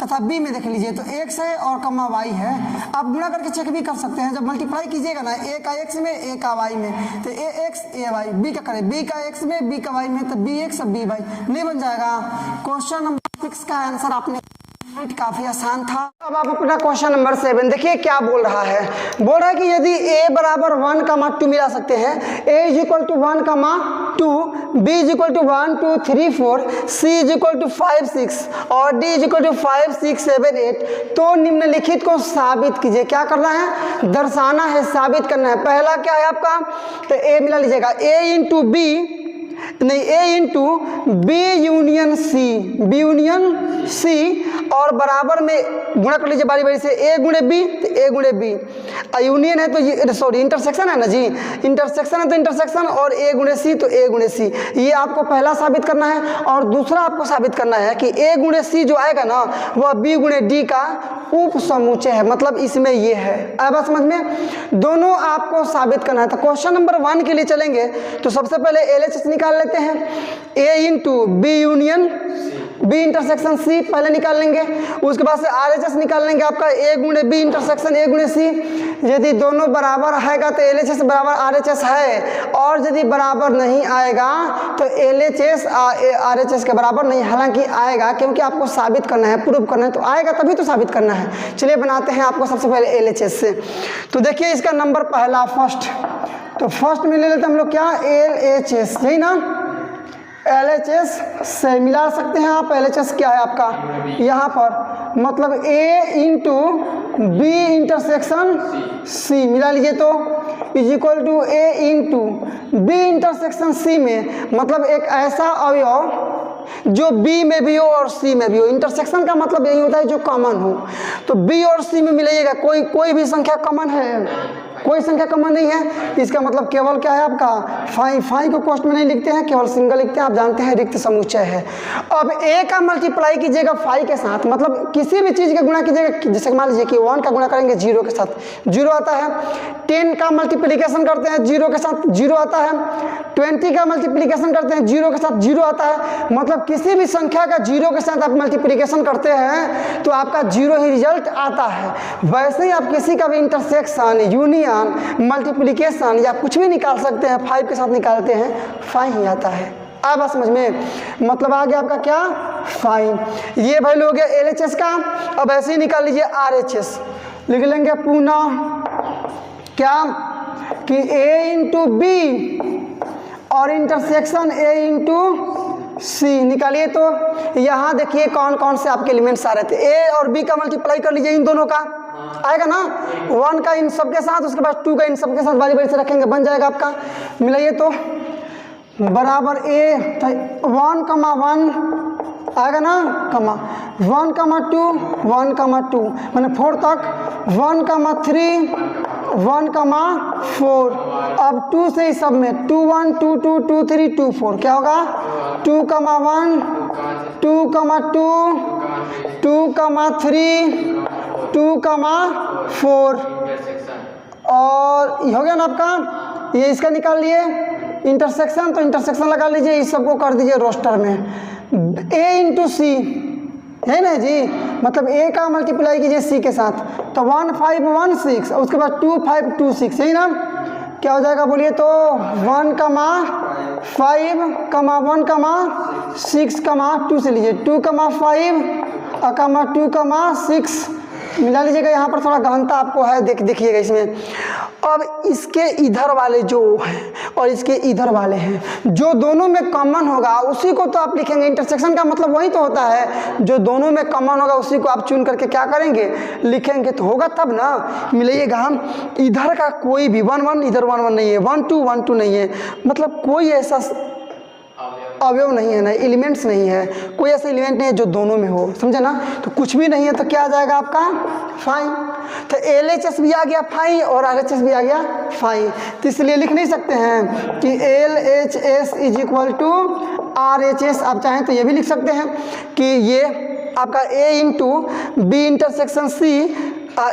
तथा b में देख लीजिए तो x है और y है। आप गुणा करके चेक भी कर सकते हैं, जब मल्टीप्लाई कीजिएगा ना a का x में a का y में, तो ax ay, b का करें b का x में b का y में, तो bx by नहीं बन जाएगा। क्वेश्चन नंबर 6 का आंसर आपने काफी आसान था। अब आप अपना क्वेश्चन नंबर 7 देखिए क्या बोल रहा है। बोल रहा है कि यदि a बराबर 1, 2 मिला सकते हैं, a is equal to 1, 2, b is equal to 1, 2, 3, 4, c is equal to 5, 6 और d इज इक्वल टू 5, 6, 7, 8, तो निम्नलिखित को साबित कीजिए। क्या करना है? दर्शाना है, साबित करना है। पहला क्या है आपका? तो a मिला लीजिएगा, a इंटू बी नहीं, a into B union C, और बराबर में गुणा कर लीजिए बारी बारी से, a गुणे b तो a गुणे b, यूनियन है तो ये सॉरी इंटरसेक्शन है ना जी, इंटरसेक्शन है तो इंटरसेक्शन, और a गुणे c तो a गुणे c। ये आपको पहला साबित करना है। और दूसरा आपको साबित करना है कि a गुणे c जो आएगा ना वह b गुणे d का उप समुच्चय है, मतलब इसमें ये है। अब बात समझ में, दोनों आपको साबित करना है। तो क्वेश्चन नंबर 1 के लिए चलेंगे तो सबसे पहले LHS निकाल लेते हैं। a into B union B intersection C पहले निकाल लेंगे, उसके बाद से RHS निकाल लेंगे आपका a गुणे बी इंटरसेक्शन a गुणे सी। यदि दोनों बराबर आएगा तो LHS बराबर RHS है, और यदि बराबर नहीं आएगा तो LHS RHS के बराबर नहीं, हालांकि आएगा क्योंकि आपको साबित करना है, प्रूव करना है, तो आएगा तभी तो साबित करना है। चलिए बनाते हैं आपको सबसे पहले LHS से। तो देखिए इसका नंबर पहला फर्स्ट, तो फर्स्ट में ले लेते हम लोग क्या? LHS, यही ना, LHS से मिला सकते हैं आप। LHS क्या है आपका यहाँ पर, मतलब a into B intersection C मिला लीजिए तो is equal to a into B intersection C में, मतलब एक ऐसा अवयव जो b में भी हो और c में भी हो। इंटरसेक्शन का मतलब यही होता है जो कॉमन हो, तो b और c में मिलाइएगा। कोई भी संख्या कॉमन है? कोई संख्या कॉमन नहीं है, इसका मतलब केवल क्या है आपका फाई को कॉस्ट में नहीं लिखते हैं, केवल सिंगल लिखते हैं, आप जानते हैं रिक्त समुच्चय है। अब ए का मल्टीप्लाई कीजिएगा फाई के साथ, मतलब किसी भी चीज़ का गुणा कीजिएगा, जैसे मान लीजिए कि 1 का गुणा करेंगे 0 के साथ 0 आता है, 10 का मल्टीप्लिकेशन करते हैं 0 के साथ 0 आता है, 20 का मल्टीप्लिकेशन करते हैं 0 के साथ 0 आता है। मतलब किसी भी संख्या का 0 के साथ आप मल्टीप्लिकेशन करते हैं तो आपका 0 ही रिजल्ट आता है। वैसे ही आप किसी का भी इंटरसेक्शन, यूनियन, मल्टीप्लिकेशन या कुछ भी निकाल सकते हैं, 5 के साथ निकालते हैं 5 ही आता है। अब बात समझ में, मतलब आ गया आपका क्या 5। ये वैल्यू हो गया LHS का। अब ऐसे ही निकाल लीजिए RHS, लिख लेंगे पुनः क्या कि A इंटू बी और इंटरसेक्शन A इंटू सी निकालिए। तो यहाँ देखिए कौन कौन से आपके एलिमेंट्स आ रहे थे। A और B का मल्टीप्लाई कर लीजिए, इन दोनों का आएगा ना, 1 का इन सब के साथ, उसके बाद 2 का इन सब के साथ बारी बारी से रखेंगे, बन जाएगा आपका। मिलाइए तो बराबर A 1,1 आएगा ना, कमा 1,2 1,2 मैंने 4 तक, 1,3 1,4। अब 2 से इस सब में 2 1 2 2 2 3 2 4 क्या होगा 2,1 2,2 2,3 2,4 और ये हो गया ना आपका। ये इसका निकाल लिए इंटरसेक्शन, तो इंटरसेक्शन लगा लीजिए, इस सबको कर दीजिए रोस्टर में। A इंटू सी है ना जी, मतलब A का मल्टीप्लाई कीजिए C के साथ, तो 1,5,1,6 उसके बाद 2,5,2,6 यही ना, क्या हो जाएगा बोलिए तो 1,5,1,6 से लीजिए 2,5 2,6 मिला लीजिएगा। यहाँ पर थोड़ा गहनता आपको है, देखिएगा इसमें। अब इसके इधर वाले जो हैं और इसके इधर वाले हैं, जो दोनों में कॉमन होगा उसी को तो आप लिखेंगे। इंटरसेक्शन का मतलब वही तो होता है, जो दोनों में कॉमन होगा उसी को आप चुन करके क्या करेंगे, लिखेंगे, तो होगा तब ना। मिलाइएगा हम, इधर का कोई भी 1 1 इधर 1 1 नहीं है, 1 2 1 2 नहीं है, मतलब कोई ऐसा अवयव नहीं है ना, एलिमेंट्स नहीं है, कोई ऐसा एलिमेंट नहीं है जो दोनों में हो, समझे ना। तो कुछ भी नहीं है तो क्या आ जाएगा आपका 5। तो LHS भी आ गया 5 और RHS भी आ गया 5, तो इसलिए लिख नहीं सकते हैं कि LHS is equal to RHS। आप चाहें तो ये भी लिख सकते हैं कि ये आपका A into B intersection C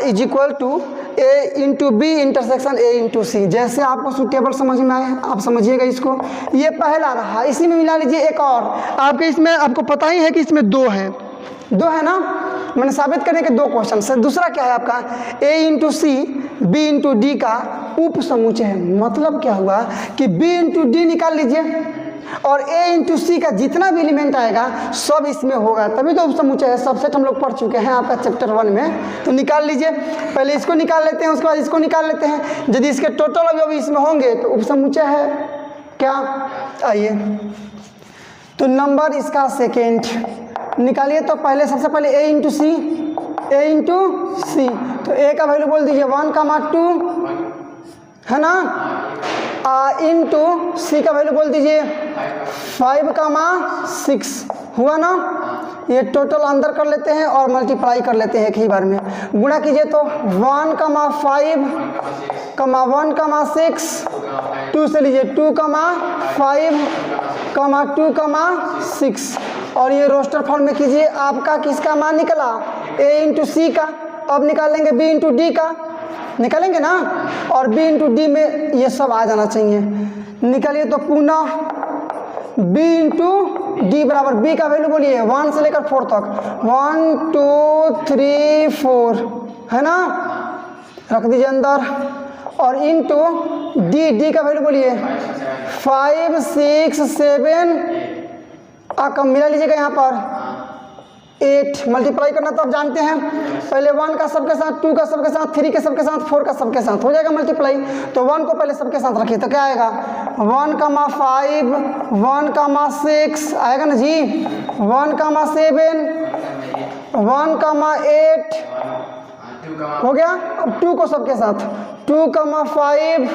is equal to A into B intersection A into C. जैसे आपको सुटेबल समझ में आए आप समझिएगा इसको। ये पहला रहा, इसी में मिला लीजिए एक और। आपके इसमें आपको पता ही है कि इसमें 2 है ना, मैंने साबित करने के 2 क्वेश्चन से। दूसरा क्या है आपका A into C B into D का उप समुच्चय है। मतलब क्या हुआ कि B इंटू डी निकाल लीजिए और A इंटू सी का जितना भी एलिमेंट आएगा सब इसमें होगा, तभी तो उप समुच्चय है। सबसेट हम लोग पढ़ चुके हैं आपका चैप्टर 1 में। तो निकाल लीजिए, पहले इसको निकाल लेते हैं, उसके बाद इसको निकाल लेते हैं। यदि इसके टोटल अवयव इसमें होंगे तो उप समुच्चय है क्या। आइए तो नंबर इसका सेकेंड निकालिए। तो पहले सबसे पहले A इंटू सी, तो A का वैल्यू बोल दीजिए 1,2 है ना, इंटू सी का वैल्यू बोल दीजिए 5,6 हुआ ना। ये टोटल अंदर कर लेते हैं और मल्टीप्लाई कर लेते हैं एक ही बार में। गुणा कीजिए तो 1,5 1,6 2 से लीजिए 2,5 2,6 और ये रोस्टर फॉर्म में कीजिए। आपका किसका मान निकला A इंटू सी का। अब निकाल लेंगे B इंटू डी का, निकालेंगे ना, और B इंटू डी में ये सब आ जाना चाहिए। निकालिए तो पुनः B इंटू डी बराबर B का वैल्यू बोलिए 1 से लेकर 4 तक, 1 2 3 4 है ना, रख दीजिए अंदर। और इंटू डी का वैल्यू बोलिए 5 6 7 कम मिला लीजिएगा यहाँ पर 8। मल्टीप्लाई करना तो आप जानते हैं, पहले 1 का सबके साथ, 2 का सबके साथ, 3 के सबके साथ, 4 का सबके साथ हो जाएगा मल्टीप्लाई। तो 1 को पहले सबके साथ रखिए तो क्या आएगा 1,5 1,6 आएगा ना जी, 1,7 1,8 हो गया। अब 2 को सबके साथ 2,5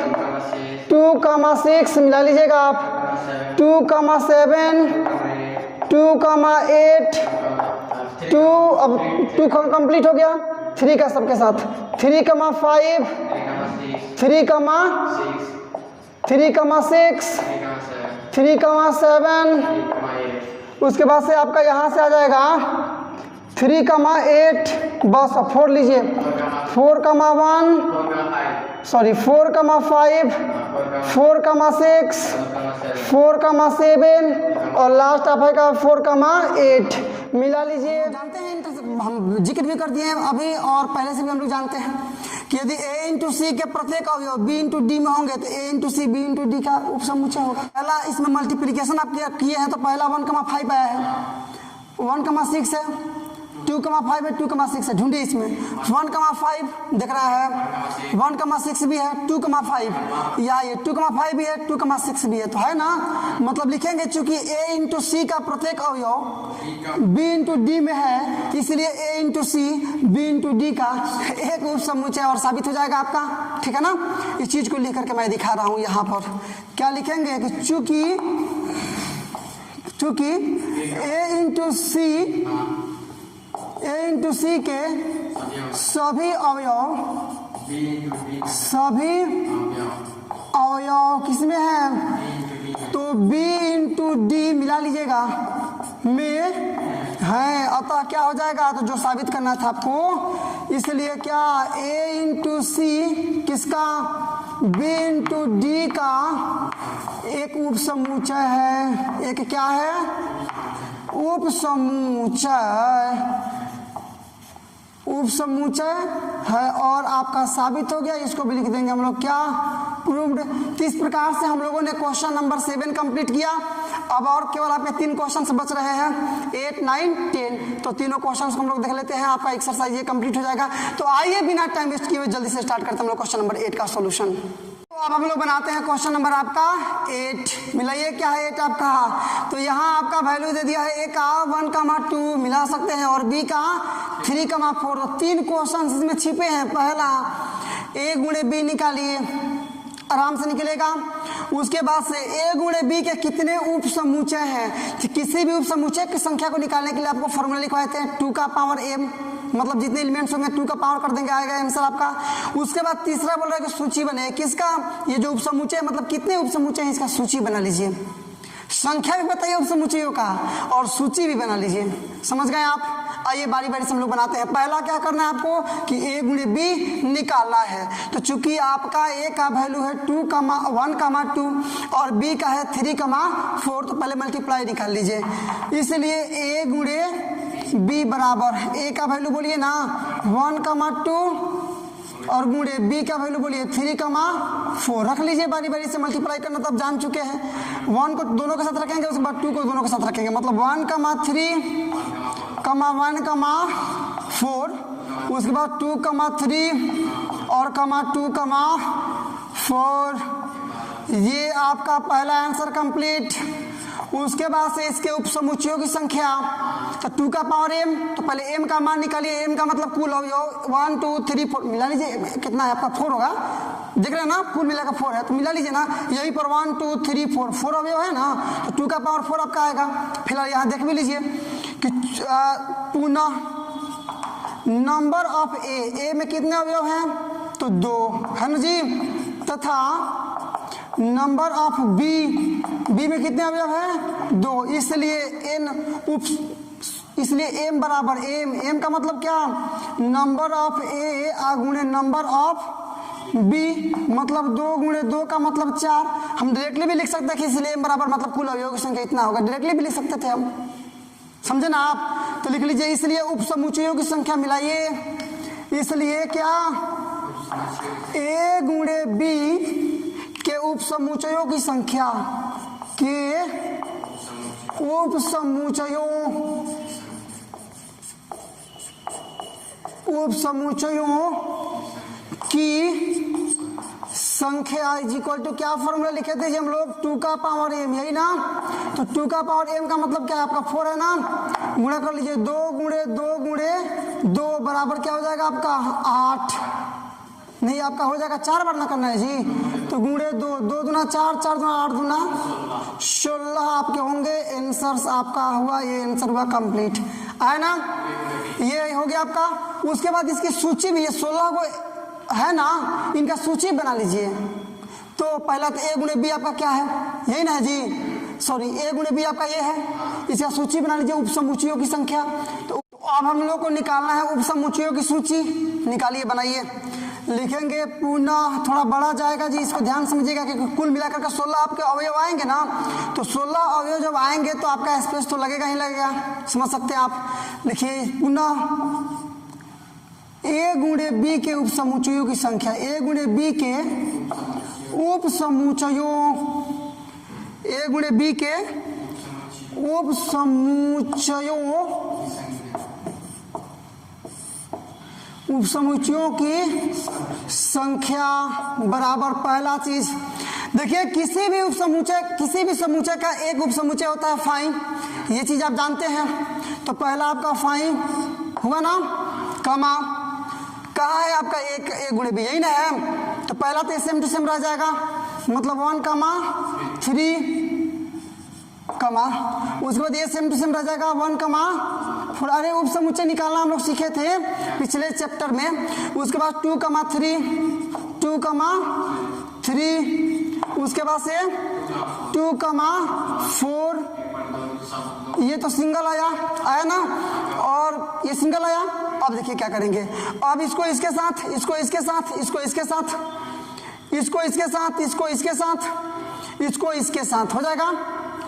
2,6 मिला लीजिएगा आप, 2,7 2,8 2 अब 2 कंप्लीट हो गया। 3 का सबके साथ 3,5 3,6, 3,7, उसके बाद से आपका यहाँ से आ जाएगा 3,8, बस 4 लीजिए, 4,1, सॉरी 4,5, 4,6, 4,7 और लास्ट आप है 4,8 मिला लीजिए। जानते हैं हम जिक्र भी कर दिए हैं अभी और पहले से भी हम लोग जानते हैं कि यदि a इंटू सी के प्रत्येक अवयव b इंटू डी में होंगे तो a into C b into D का उपसमुच्चय होगा। पहला इसमें मल्टीप्लिकेशन आप किए हैं तो पहला 1,5 आया है, 1,6 है, 2,5 है, 2,6 है, ढूंढिए इसमें 1,5 दिख रहा है, 1,6 भी है, 2,5 या ये 2,5 भी है, 2,6 भी है, तो है ना। मतलब लिखेंगे चूंकि a इंटू सी का प्रत्येक अवयव b इंटू डी में है इसलिए a into C b into D का एक उपसमुच्चय और साबित हो जाएगा आपका, ठीक है ना। इस चीज को लिख करके मैं दिखा रहा हूं यहाँ पर क्या लिखेंगे कि चूंकि a इंटू सी के सभी अवयव किसमें है तो b इंटू डी मिला लीजिएगा में है, अतः क्या हो जाएगा तो जो साबित करना था आपको, इसलिए क्या a इंटू सी किसका b इंटू डी का एक उपसमुच्चय है, एक क्या है उपसमुच्चय है और आपका साबित हो गया। इसको भी लिख देंगे हम लोग क्या प्रूव्ड। तो इस प्रकार से हम लोगों ने क्वेश्चन नंबर 7 कंप्लीट किया। अब और केवल आपके 3 क्वेश्चन बच रहे हैं 8, 9, 10। तो तीनों क्वेश्चन हम लोग देख लेते हैं, आपका एक्सरसाइज ये कंप्लीट हो जाएगा। तो आइए बिना टाइम वेस्ट किए हुए जल्दी से स्टार्ट करते हैं हम लोग क्वेश्चन नंबर 8 का सोल्यूशन। तो अब हम लोग बनाते हैं क्वेश्चन नंबर आपका 8। मिलाइए क्या है 8 आपका, तो यहाँ आपका वैल्यू दे दिया है a का 1,2 मिला सकते हैं और b का 3,4। तो 3 क्वेश्चन इसमें छिपे हैं। पहला a गुणे b निकालिए, आराम से निकलेगा। उसके बाद से a गुणे b के कितने उपसमुच्चय हैं, किसी भी उपसमुच्चय की संख्या को निकालने के लिए आपको फॉर्मूला लिखवाए थे 2 का पावर m, मतलब जितने एलिमेंट्स होंगे 2 का पावर कर देंगे, आएगा आंसर आपका। उसके बाद तीसरा बोल रहा है कि सूची बने किसका, ये जो उपसमुच्चय मतलब कितने उपसमुच्चय हैं इसका सूची बना लीजिए। संख्या भी बताइए उपसमुच्चयों का और सूची भी बना लीजिए। समझ गए आप। आइए बारी बारी से हम लोग बनाते हैं। पहला क्या करना है आपको कि a गुणे b निकालना है। तो चूंकि आपका a का वैल्यू है 1,2 और b का है 3,4, तो पहले मल्टीप्लाई निकाल लीजिए। इसलिए a गुणे b बराबर a का वैल्यू बोलिए ना 1,2 और गुणे b का वैल्यू बोलिए 3,4। रख लीजिए बारी बारी से मल्टीप्लाई करना, तब जान चुके हैं। 1 को दोनों के साथ रखेंगे, उसके बाद 2 को दोनों के साथ रखेंगे, मतलब 1,3, 1,4, उसके बाद 2,3 और 2,4। ये आपका पहला आंसर कंप्लीट। उसके बाद से इसके उपसमुच्चयों की संख्या, तो 2 का पावर m, तो पहले m का मान निकालिए। m का मतलब कुल अवयव 1, 2, 3, 4 मिला लीजिए। कितना है आपका 4 होगा, देख रहे हैं ना, कुल मिलाकर 4 है, तो मिला लीजिए ना। यहीं पर 1, 2, 3, 4 अवयव है ना, तो 2 का पावर 4 आपका आएगा। फिलहाल यहाँ देख भी लीजिए कि पुनः नंबर ऑफ a में कितने अवयव हैं तो 2 है ना जी, तथा नंबर ऑफ b में कितने अवयव हैं 2। इसलिए m बराबर m का मतलब क्या, नंबर ऑफ a गुणे नंबर ऑफ b, मतलब 2 गुणे 2 का मतलब 4। हम डायरेक्टली भी लिख सकते हैं कि इसलिए m बराबर मतलब कुल अवयव की संख्या इतना होगा, डायरेक्टली भी लिख सकते थे हम, समझे ना आप। तो लिख लीजिए इसलिए उपसमुच्चयों की संख्या मिलाइए। इसलिए क्या a गुणे b के उपसमुच्चयों की संख्या उपसमुच्चयों की संख्या इज इक्वल टू क्या फॉर्मूला लिखे थे हम लोग 2 का पावर m, यही ना। तो 2 का पावर m का मतलब क्या है आपका 4 है ना, गुणा कर लीजिए 2 गुणे 2 बराबर क्या हो जाएगा आपका 8। नहीं आपका हो जाएगा 4 बार ना करना है जी, तो गुणे 2 दूना 4, 4 दूना 8 दूना 16 आपके होंगे। आंसर आपका हुआ, ये आंसर हुआ कंप्लीट, आया ना, ये हो गया आपका। उसके बाद इसकी सूची भी, ये 16 को है ना, इनका सूची बना लीजिए। तो पहला तो ए गुणे बी आपका क्या है, यही ना है जी, सॉरी ए गुणे बी आपका ये है। इसका सूची बना लीजिए उपसमुच्चयों की संख्या। तो अब हम लोग को निकालना है उपसमुच्चयों की सूची। निकालिए, बनाइए, लिखेंगे पुनः, थोड़ा बड़ा जाएगा जी, इसको ध्यान समझिएगा कि कुल मिलाकर के 16 आपके अवयव आएंगे ना, तो 16 अवयव जब आएंगे तो आपका स्पेस तो लगेगा ही लगेगा, समझ सकते हैं आप। लिखिए पुनः ए गुणे बी के उपसमुच्चयों की संख्या, ए गुणे बी के उपसमुच्चयों, ए गुणे बी के उपसमुच्चयों की संख्या बराबर पहला चीज, देखिए किसी भी समुच्चय का एक उपसमुच्चय होता है फाई, ये चीज आप जानते हैं। तो पहला आपका फाई हुआ ना, कमा, कहाँ है आपका एक गुणे बी, यही ना है। तो पहला तो सेम टू सेम रह जाएगा, मतलब 1 कमा 3 कमा, उसके बाद ये सेम टू सेम रह जाएगा 1 कमा 4। अरे उपसमुच्चय निकालना हम लोग सीखे थे पिछले चैप्टर में। उसके बाद 2 कमा 3, 2 कमा 3, उसके बाद से 2 कमा 4, ये तो सिंगल आया ना, और ये सिंगल आया। अब देखिए क्या करेंगे, अब इसको इसके साथ, इसको इसके साथ, इसको इसके साथ, इसको इसके साथ, इसको इसके साथ, इसको इसके साथ हो जाएगा।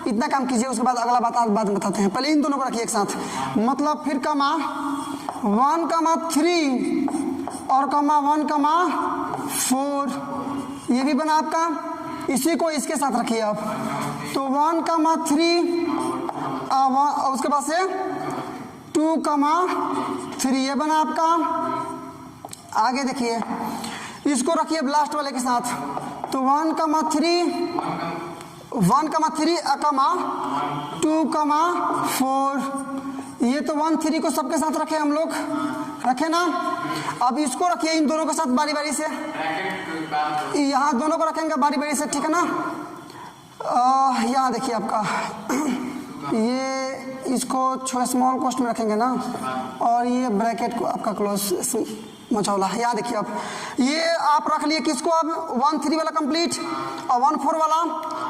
इतना काम कीजिए, उसके बाद अगला बात बाद बताते हैं। पहले इन दोनों को रखिए एक साथ, मतलब फिर कमा 1 कमा 3 और कमा 1 कमा 4, ये भी बना आपका। इसी को इसके साथ रखिए आप, तो 1 कमा 3 और उसके बाद से 2 कमा 3, ये बना आपका। आगे देखिए, इसको रखिए लास्ट वाले के साथ, तो 1 कमा 3 कमा 2 कमा 4, ये तो 1 3 को सबके साथ रखे हम लोग, रखे ना। अब इसको रखिए इन दोनों के साथ बारी बारी से, यहाँ दोनों को रखेंगे बारी बारी से, ठीक है ना। यहाँ देखिए आपका ये, इसको छोटा स्मॉल कोष्ठ में रखेंगे ना, और ये ब्रैकेट को आपका क्लोज मचौला। यहाँ देखिए आप, ये आप रख लिए किसको, अब 1 3 वाला कंप्लीट, और 1 4 वाला,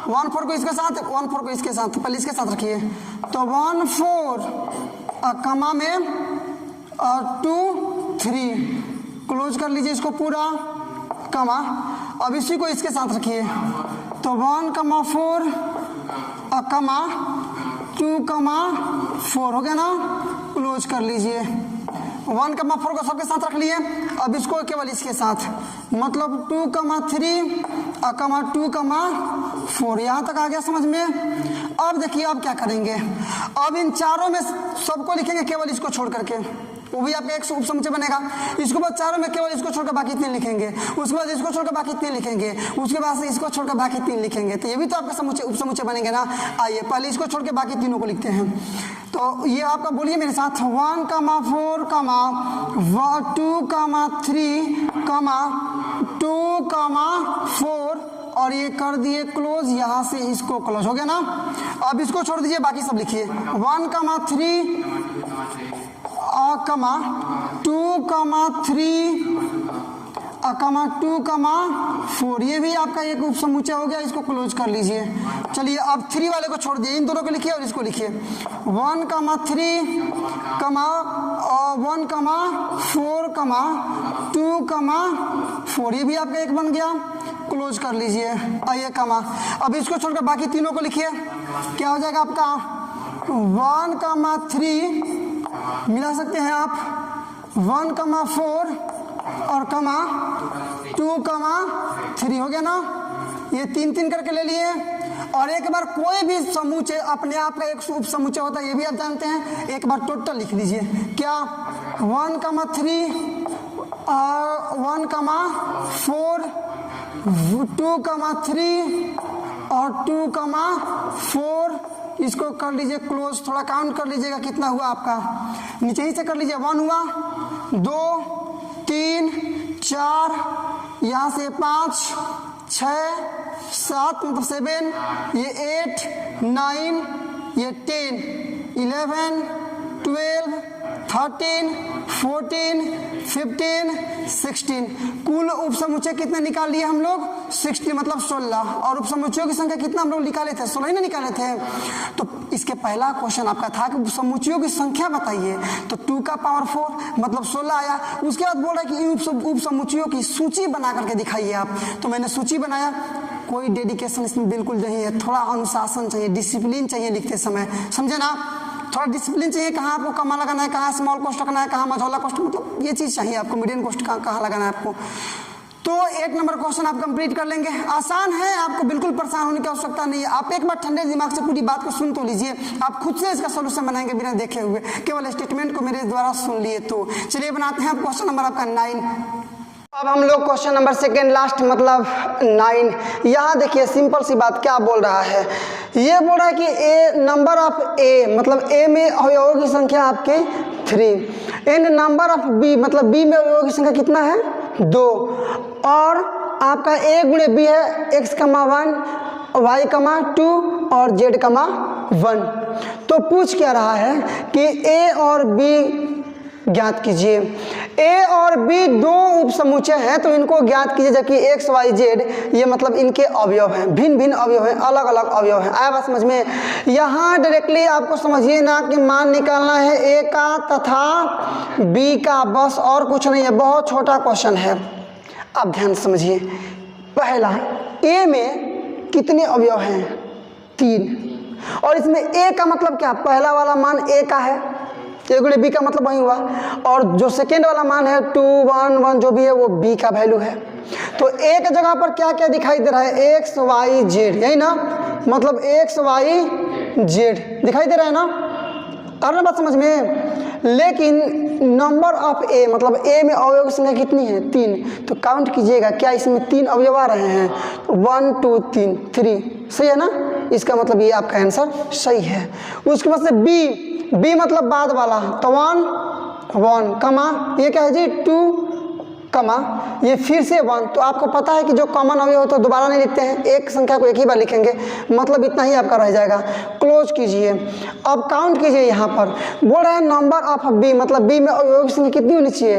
1 4 को इसके साथ, 1 4 को इसके साथ, पहले इसके साथ रखिए। तो 1 4 कमा में 2 3, क्लोज कर लीजिए इसको पूरा, कमा। अब इसी को इसके साथ रखिए, तो 1 कमा 4 कमा 2 कमा 4 हो गया ना, क्लोज कर लीजिए। 1 कमा 4 को सबके साथ रख लिए। अब इसको केवल इसके साथ, मतलब 2 कमा 3 कमा 2 कमा 4, यहाँ तक आ गया समझ में। अब देखिए अब क्या करेंगे, अब इन चारों में सबको लिखेंगे केवल इसको छोड़ करके, वो भी आपका एक उपसमुच्चय बनेगा। इसके बाद चारों में केवल इसको छोड़कर बाकी 3 लिखेंगे, उसके बाद इसको छोड़कर बाकी 3 लिखेंगे, उसके बाद से इसको छोड़कर बाकी 3 लिखेंगे, तो ये भी तो आपका समुच्चय उपसमुच्चय बनेंगे ना। आइए पहले इसको छोड़ के बाकी तीनों को लिखते हैं। तो ये आपका बोलिए मेरे साथ, 1 कमा 4 कमा 2 कमा 3 कमा 2 कमा 4, और ये कर दिए क्लोज, यहाँ से इसको क्लोज हो गया ना। अब इसको छोड़ दीजिए, बाकी सब लिखिए, 1 कमा 3 कमा 2 कमा 3 कमा 2 कमा 4, ये भी आपका एक उपसमुच्चय हो गया, इसको क्लोज कर लीजिए। चलिए अब 3 वाले को छोड़ दिए, इन दोनों को लिखिए और इसको लिखिए, 1 कमा 3 कमा 1 कमा 4 कमा 2 कमा 4, ये भी आपका एक बन गया, क्लोज कर लीजिए। आइए कमा, अब इसको छोड़कर बाकी तीनों को लिखिए, क्या हो जाएगा आपका 1 कमा 3, मिला सकते हैं आप 1 कमा 4 और कमा 2 कमा 3, हो गया ना। ये 3 3 करके ले लिए। और एक बार कोई भी समुच्चय अपने आप का एक उपसमुच्चय होता है, ये भी आप जानते हैं। एक बार टोटल लिख लीजिए, क्या 1 कमा 3 1 कमा 4 2 कमा 3 और 2 कमा 4, इसको कर लीजिए क्लोज। थोड़ा काउंट कर लीजिएगा कितना हुआ आपका, नीचे ही से कर लीजिए। 1 हुआ, 2 3 4, यहाँ से 5 6 7 मतलब 7, ये 8 9, ये 10 11 12 13, 14, 15, 16। कुल उपसमुच्चय कितने निकाल लिए हम लोग? 60 मतलब 16। और उपसमुच्चयों की संख्या कितना हम लोग निकाले थे? 16 ही ना निकाले थे। तो इसके पहला क्वेश्चन आपका था कि उपसमुच्चयों की संख्या बताइए, तो 2 का पावर 4 मतलब 16 आया। उसके बाद बोल रहा है कि उपसमुच्चयों की सूची बना करके दिखाइए आप। तो मैंने सूची बनाया। कोई डेडिकेशन इसमें बिल्कुल नहीं है, थोड़ा अनुशासन चाहिए, डिसिप्लिन चाहिए लिखते समय, समझे ना? थोड़ा डिसिप्लिन चाहिए, कहाँ आपको कमा लगाना है, कहाँ स्मॉल कॉस्ट रखना है, कहाँ मझौला कॉस्ट, मतलब ये चीज़ चाहिए आपको, मीडियम कॉस्ट कहाँ लगाना है आपको। तो 1 नंबर क्वेश्चन आप कंप्लीट कर लेंगे। आसान है, आपको बिल्कुल परेशान होने की आवश्यकता नहीं है। आप एक बार ठंडे दिमाग से पूरी बात को सुन तो लीजिए, आप खुद से इसका सोल्यूशन बनाएंगे बिना देखे हुए, केवल स्टेटमेंट को मेरे द्वारा सुन लिए। तो चलिए बनाते हैं क्वेश्चन नंबर आपका 9। अब हम लोग क्वेश्चन नंबर सेकेंड लास्ट मतलब 9। यहाँ देखिए सिंपल सी बात क्या बोल रहा है, ये बोल रहा है कि ए नंबर ऑफ ए मतलब ए में अवयवों की संख्या आपके 3 एंड नंबर ऑफ बी मतलब बी में अवयवों की संख्या कितना है? 2। और आपका ए गुणे बी है x, 1 y, 2 और z, 1। तो पूछ क्या रहा है कि ए और बी ज्ञात कीजिए। ए और बी 2 उपसमुच्चय हैं तो इनको ज्ञात कीजिए, जबकि एक्स वाई जेड ये मतलब इनके अवयव हैं, भिन्न भिन्न अवयव हैं, अलग अलग अवयव हैं। आया बात समझ में? यहाँ डायरेक्टली आपको समझिए ना कि मान निकालना है ए का तथा बी का, बस और कुछ नहीं है, बहुत छोटा क्वेश्चन है। अब ध्यान समझिए, पहला ए में कितने अवयव हैं? 3। और इसमें ए का मतलब क्या? पहला वाला मान ए का है, ए गुणे बी का मतलब वही हुआ, और जो सेकेंड वाला मान है 2, 1, 1 जो भी है वो बी का वैल्यू है। तो ए के जगह पर क्या क्या दिखाई दे रहा है? एक्स वाई जेड, यही ना, मतलब एक्स वाई जेड दिखाई दे रहा है ना? आ रहा बात समझ में? लेकिन नंबर ऑफ ए मतलब ए में अवयव की संख्या कितनी है? 3। तो काउंट कीजिएगा, क्या इसमें 3 अवयव आ रहे हैं? 1, 2, 3 सही है ना? इसका मतलब ये आपका आंसर सही है। उसके बाद से बी मतलब बाद वाला, तो 1 कमा ये क्या है जी? 2 कमा ये फिर से 1। तो आपको पता है कि जो कॉमन अवयव हो तो दोबारा नहीं लिखते हैं, एक संख्या को एक ही बार लिखेंगे, मतलब इतना ही आपका रह जाएगा। क्लोज कीजिए। अब काउंट कीजिए, यहाँ पर बोल रहे हैं नंबर ऑफ बी मतलब बी में अवयव की संख्या कितनी होनी चाहिए?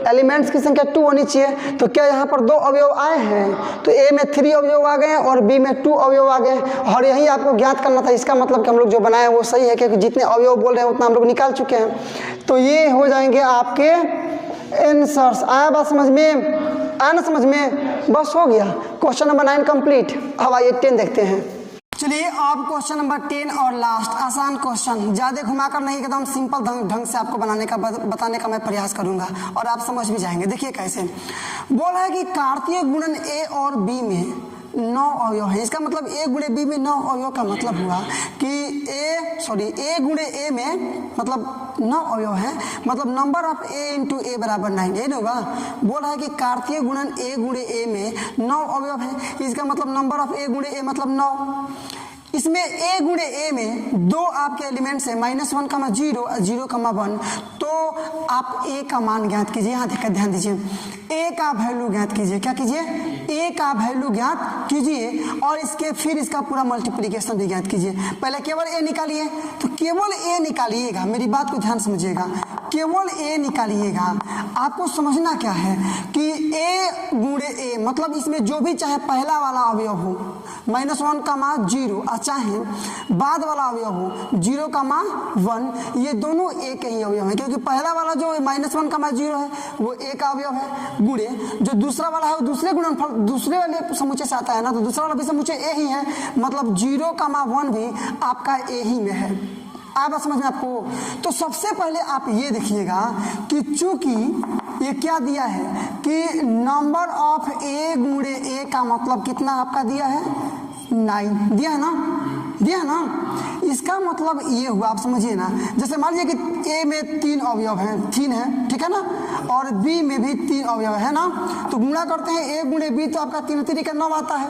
एलिमेंट्स की संख्या 2 होनी चाहिए। तो क्या यहाँ पर 2 अवयव आए हैं? तो ए में 3 अवयव आ गए हैं और बी में 2 अवयव आ गए, और यही आपको ज्ञात करना था। इसका मतलब कि हम लोग जो बनाए वो सही है, क्योंकि जितने अवयव बोल रहे हैं उतना हम लोग निकाल चुके हैं। तो ये हो जाएंगे आपके आंसर्स। आया बात समझ में? आया ना समझ में? बस हो गया क्वेश्चन नंबर 9 कंप्लीट। अब आइए 10 देखते हैं। चलिए अब क्वेश्चन नंबर 10 और लास्ट, आसान क्वेश्चन, ज़्यादा घुमाकर नहीं, एकदम सिंपल ढंग से आपको बताने का मैं प्रयास करूंगा और आप समझ भी जाएंगे। देखिए कैसे बोला है कि कार्तीय गुणन ए और बी में 9 अवयव है। इसका मतलब ए गुणे बी में 9 अवयव का मतलब हुआ कि ए गुणे ए में मतलब 9 अवयव है, मतलब नंबर ऑफ ए इंटू ए बराबर 9, यही ना होगा। बोल रहा है कि कार्तीय गुणन ए गुणे ए में 9 अवयव है। इसका मतलब नंबर ऑफ ए गुणे ए मतलब 9। इसमें ए गुणे ए में 2 आपके एलिमेंट्स है, -1, 0, 0, 1। तो आप ए का मान ज्ञात कीजिए। यहाँ देखकर ध्यान दीजिए, ए का वैल्यू ज्ञात कीजिए। क्या कीजिए? ए का वैल्यू ज्ञात कीजिए और फिर इसका पूरा मल्टीप्लिकेशन भी ज्ञात कीजिए। पहले केवल ए निकालिए, तो केवल ए निकालिएगा, मेरी बात को ध्यान समझिएगा, केवल ए निकालिएगा। आपको समझना क्या है कि ए गुणे ए मतलब इसमें जो भी चाहे पहला वाला अवयव हो -1, 0, चाहे बाद वाला अवयव हो 0, 1, ये दोनों ए के ही अवयव है, क्योंकि पहला वाला जो -1, 0 है वो ए का अवयव है, गुणे जो दूसरा वाला है वो दूसरे वाले समुच्चय से आता है ना, तो दूसरा वाला भी समुच्चय ए ही है, मतलब 0, 1 भी आपका ए ही में है। आप समझ में आपको? तो सबसे पहले आप ये देखिएगा कि चूंकि ये क्या दिया है कि नंबर ऑफ ए गुणे ए का मतलब कितना आपका दिया है? 9 दिया है ना। इसका मतलब ये हुआ, आप समझिए ना, जैसे मान लीजिए कि ए में 3 अवयव हैं, 3 है, ठीक है ना, और बी में भी 3 अवयव है ना, तो गुणा करते हैं ए गुणे बी तो आपका 3 3 का 9 आता है।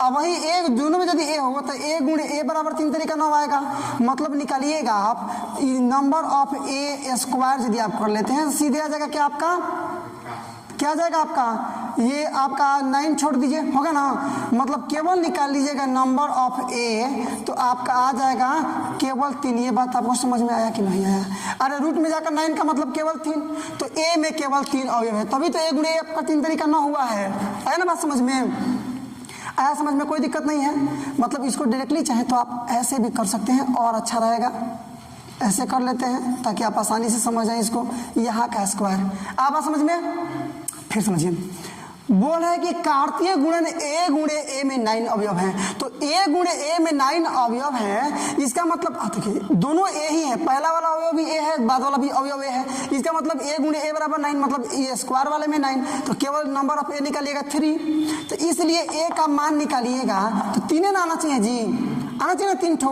अब वही ए दोनों में यदि ए होगा तो ए गुणे ए बराबर 3 3 का 9 आएगा। मतलब निकालिएगा आप नंबर ऑफ ए स्क्वायर, यदि आप कर लेते हैं सीधे आ जाएगा क्या आपका क्या आ जाएगा आपका, ये आपका 9 छोड़ दीजिए, होगा ना, मतलब केवल निकाल लीजिएगा नंबर ऑफ ए, तो आपका आ जाएगा केवल 3। ये बात आपको समझ में आया कि नहीं आया? अरे रूट में जाकर 9 का मतलब केवल 3, तो ए में केवल 3 अवयव है, तभी तो ए गुणे ए आपका 3 तरीका ना हुआ है। आया ना बात समझ में? आया समझ में? कोई दिक्कत नहीं है। मतलब इसको डायरेक्टली चाहे तो आप ऐसे भी कर सकते हैं और अच्छा रहेगा, ऐसे कर लेते हैं ताकि आप आसानी से समझ जाए इसको। यहाँ का स्क्वायर आ बात समझ में? फिर समझिए, बोल है कि कार्तीय गुणन ए गुणे ए में 9 अवयव हैं, तो ए गुणे ए में 9 अवयव है, इसका मतलब देखिए दोनों ए ही है, पहला वाला अवयव भी ए है, बाद वाला भी अवयव ए है, इसका मतलब ए गुणे ए बराबर 9, मतलब ए स्क्वायर वाले में 9, तो केवल नंबर ऑफ ए निकालिएगा 3, तो इसलिए ए का मान निकालिएगा तो 3 ना आना चाहिए जी, आना चाहिए 3 ठो।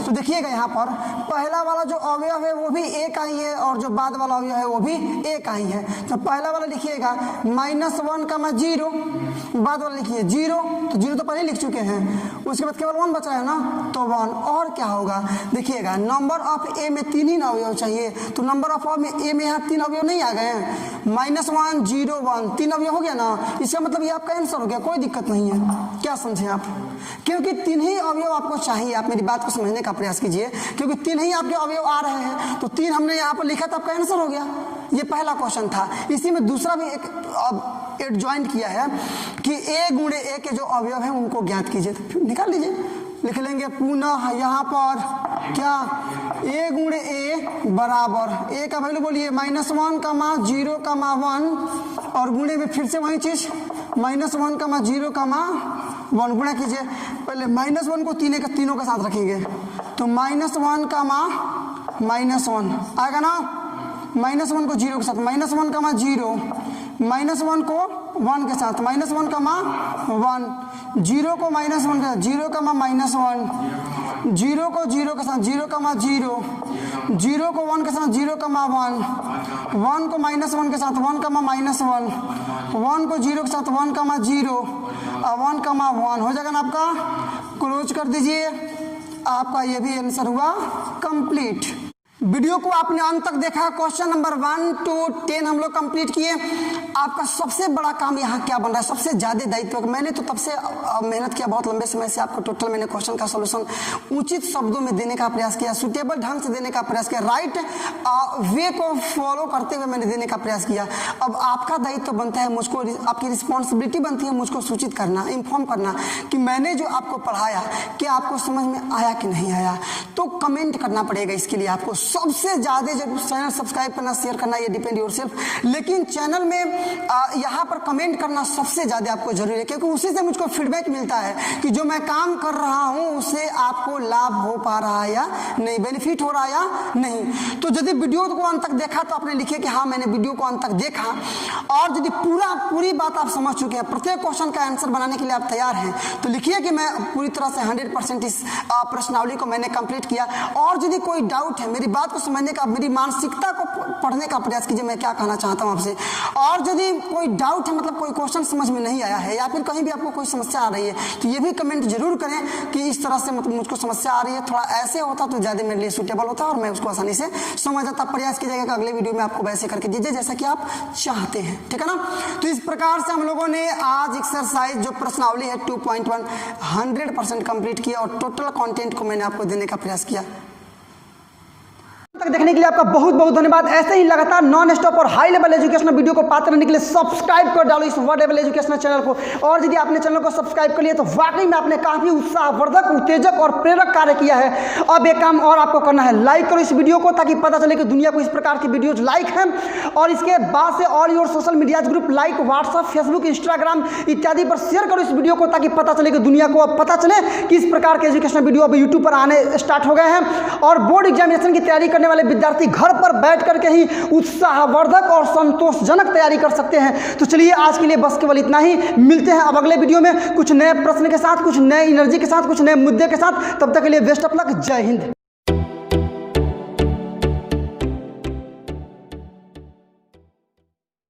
तो देखिएगा यहाँ पर पहला वाला जो अवयव है वो भी ए का ही है और जो बाद वाला अवयव है वो भी ए का ही है, तो पहला वाला लिखिएगा -1, 0, बाद वाला लिखिए 0, तो 0 तो पहले लिख चुके हैं, उसके बाद केवल 1 बचा है ना, तो 1। और क्या होगा देखिएगा, नंबर ऑफ ए में 3 ही अवयव चाहिए, तो नंबर ऑफ ए में यहाँ 3 अवयव नहीं आ गए, -1, 0, 1, 3 अवयव हो गया ना, इसका मतलब ये आपका आंसर हो गया, कोई दिक्कत नहीं है। क्या समझे आप? क्योंकि 3 ही अवयव आपको चाहिए, आप मेरी बात को समझने का प्रयास कीजिए, क्योंकि 3 ही आपके अवयव आ रहे हैं, तो 3 हमने यहाँ पर लिखा तो आपका आंसर हो गया। ये पहला क्वेश्चन था। इसी में दूसरा भी एक एडजॉइंट किया है कि ए गुणे ए के जो अवयव हैं उनको ज्ञात कीजिए, तो निकाल लीजिए, लिख लेंगे पुनः यहाँ पर क्या, ए गुणे ए बराबर ए का वैल्यू बोलिए -1, 0, 1, और गुणे में फिर से वही चीज -1, 0, 1 गुणा कीजिए। पहले -1 को तीनों के साथ रखेंगे, तो -1, -1 आएगा ना, -1 को 0 के साथ, -1, 0, -1 को 1 के साथ, -1, 1, 0 को -1 के साथ, 0, -1, 0 को 0 के साथ, 0, 0, 0 को 1 के साथ, 0, 1, 1 को -1 के साथ, 1, -1, 1 को 0 के साथ, 1, 0, 1, 1 हो जाएगा ना आपका। क्लोज कर दीजिए, आपका ये भी आंसर हुआ कंप्लीट। वीडियो को आपने अंत तक देखा, क्वेश्चन नंबर 1 to 10 हम लोग कंप्लीट किए। आपका सबसे बड़ा काम यहाँ क्या बन रहा है, सबसे ज्यादा दायित्व, मैंने तो तब से मेहनत किया, बहुत लंबे समय से आपको टोटल मैंने क्वेश्चन का सॉल्यूशन उचित शब्दों में देने का प्रयास किया, सुटेबल ढंग से देने का प्रयास किया, राइट वे को फॉलो करते हुए मैंने देने का प्रयास किया। अब आपका दायित्व बनता है, मुझको आपकी रिस्पॉन्सिबिलिटी बनती है मुझको सूचित करना, इन्फॉर्म करना कि मैंने जो आपको पढ़ाया क्या आपको समझ में आया कि नहीं आया। तो कमेंट करना पड़ेगा, इसके लिए आपको सबसे ज्यादा जो चैनल सब्सक्राइब करना, शेयर करना, ये डिपेंड योरसेल्फ, लेकिन चैनल में यहाँ पर कमेंट करना सबसे ज्यादा आपको जरूरी है, क्योंकि उसी से मुझको फीडबैक मिलता है कि जो मैं काम कर रहा हूँ उससे आपको लाभ हो पा रहा है या नहीं, बेनिफिट हो रहा है या नहीं। तो यदि वीडियो को अंत तक देखा तो आपने लिखे कि हाँ मैंने वीडियो को अंत तक देखा, और यदि पूरी बात आप समझ चुके हैं, प्रत्येक क्वेश्चन का आंसर बनाने के लिए आप तैयार हैं, तो लिखिए कि मैं पूरी तरह से 100% इस प्रश्नावली को मैंने कंप्लीट किया। और यदि कोई डाउट है, मेरी बात को समझने का, मेरी मानसिकता को पढ़ने का प्रयास कीजिए, मैं क्या कहना चाहता हूं आपसे। और यदि कोई डाउट है, मतलब कोई क्वेश्चन समझ में नहीं आया है या फिर कहीं भी आपको कोई समस्या आ रही है, तो ये भी कमेंट जरूर करें कि इस तरह से मतलब मुझको समस्या आ रही है, थोड़ा ऐसे होता तो ज़्यादा मेरे लिए सूटेबल होता और मैं उसको आसानी से समझ जाता। प्रयास कीजिएगा कि अगले वीडियो में आपको वैसे करके दीजिए जैसा कि आप चाहते हैं, ठीक है ना। तो इस प्रकार से हम लोगों ने आज एक्सरसाइज जो प्रश्नावली है 2.1 100% कंप्लीट किया और टोटल कंटेंट को मैंने आपको देने का प्रयास किया। तक देखने के लिए आपका बहुत बहुत धन्यवाद। ऐसे ही लगातार नॉन स्टॉप और हाई लेवल एजुकेशनल वीडियो को पाते रहने के लिए सब्सक्राइब कर डालो इस वर्ड लेवल एजुकेशनल चैनल को। और यदि आपने चैनल को सब्सक्राइब कर लिया तो वाकई में आपने काफी उत्साहवर्धक, उत्तेजक और प्रेरक कार्य किया है। अब एक काम और आपको करना है, लाइक करो इस वीडियो को ताकि पता चले कि दुनिया को इस प्रकार की वीडियोज लाइक हैं। और इसके बाद से all your social media group like WhatsApp, Facebook, Instagram इत्यादि पर शेयर करो इस वीडियो को ताकि पता चले कि दुनिया को अब पता चले कि इस प्रकार के एजुकेशनल वीडियो अब यूट्यूब पर आने स्टार्ट हो गए हैं। और बोर्ड एग्जामिनेशन की तैयारी करने वाले विद्यार्थी घर पर बैठ करके ही उत्साहवर्धक और संतोषजनक तैयारी कर सकते हैं। तो चलिए आज के लिए बस केवल इतना ही, मिलते हैं अब अगले वीडियो में कुछ नए प्रश्न के साथ, कुछ नए एनर्जी के साथ, कुछ नए मुद्दे के साथ। तब तक के लिए बेस्ट ऑफ लक, जय हिंद।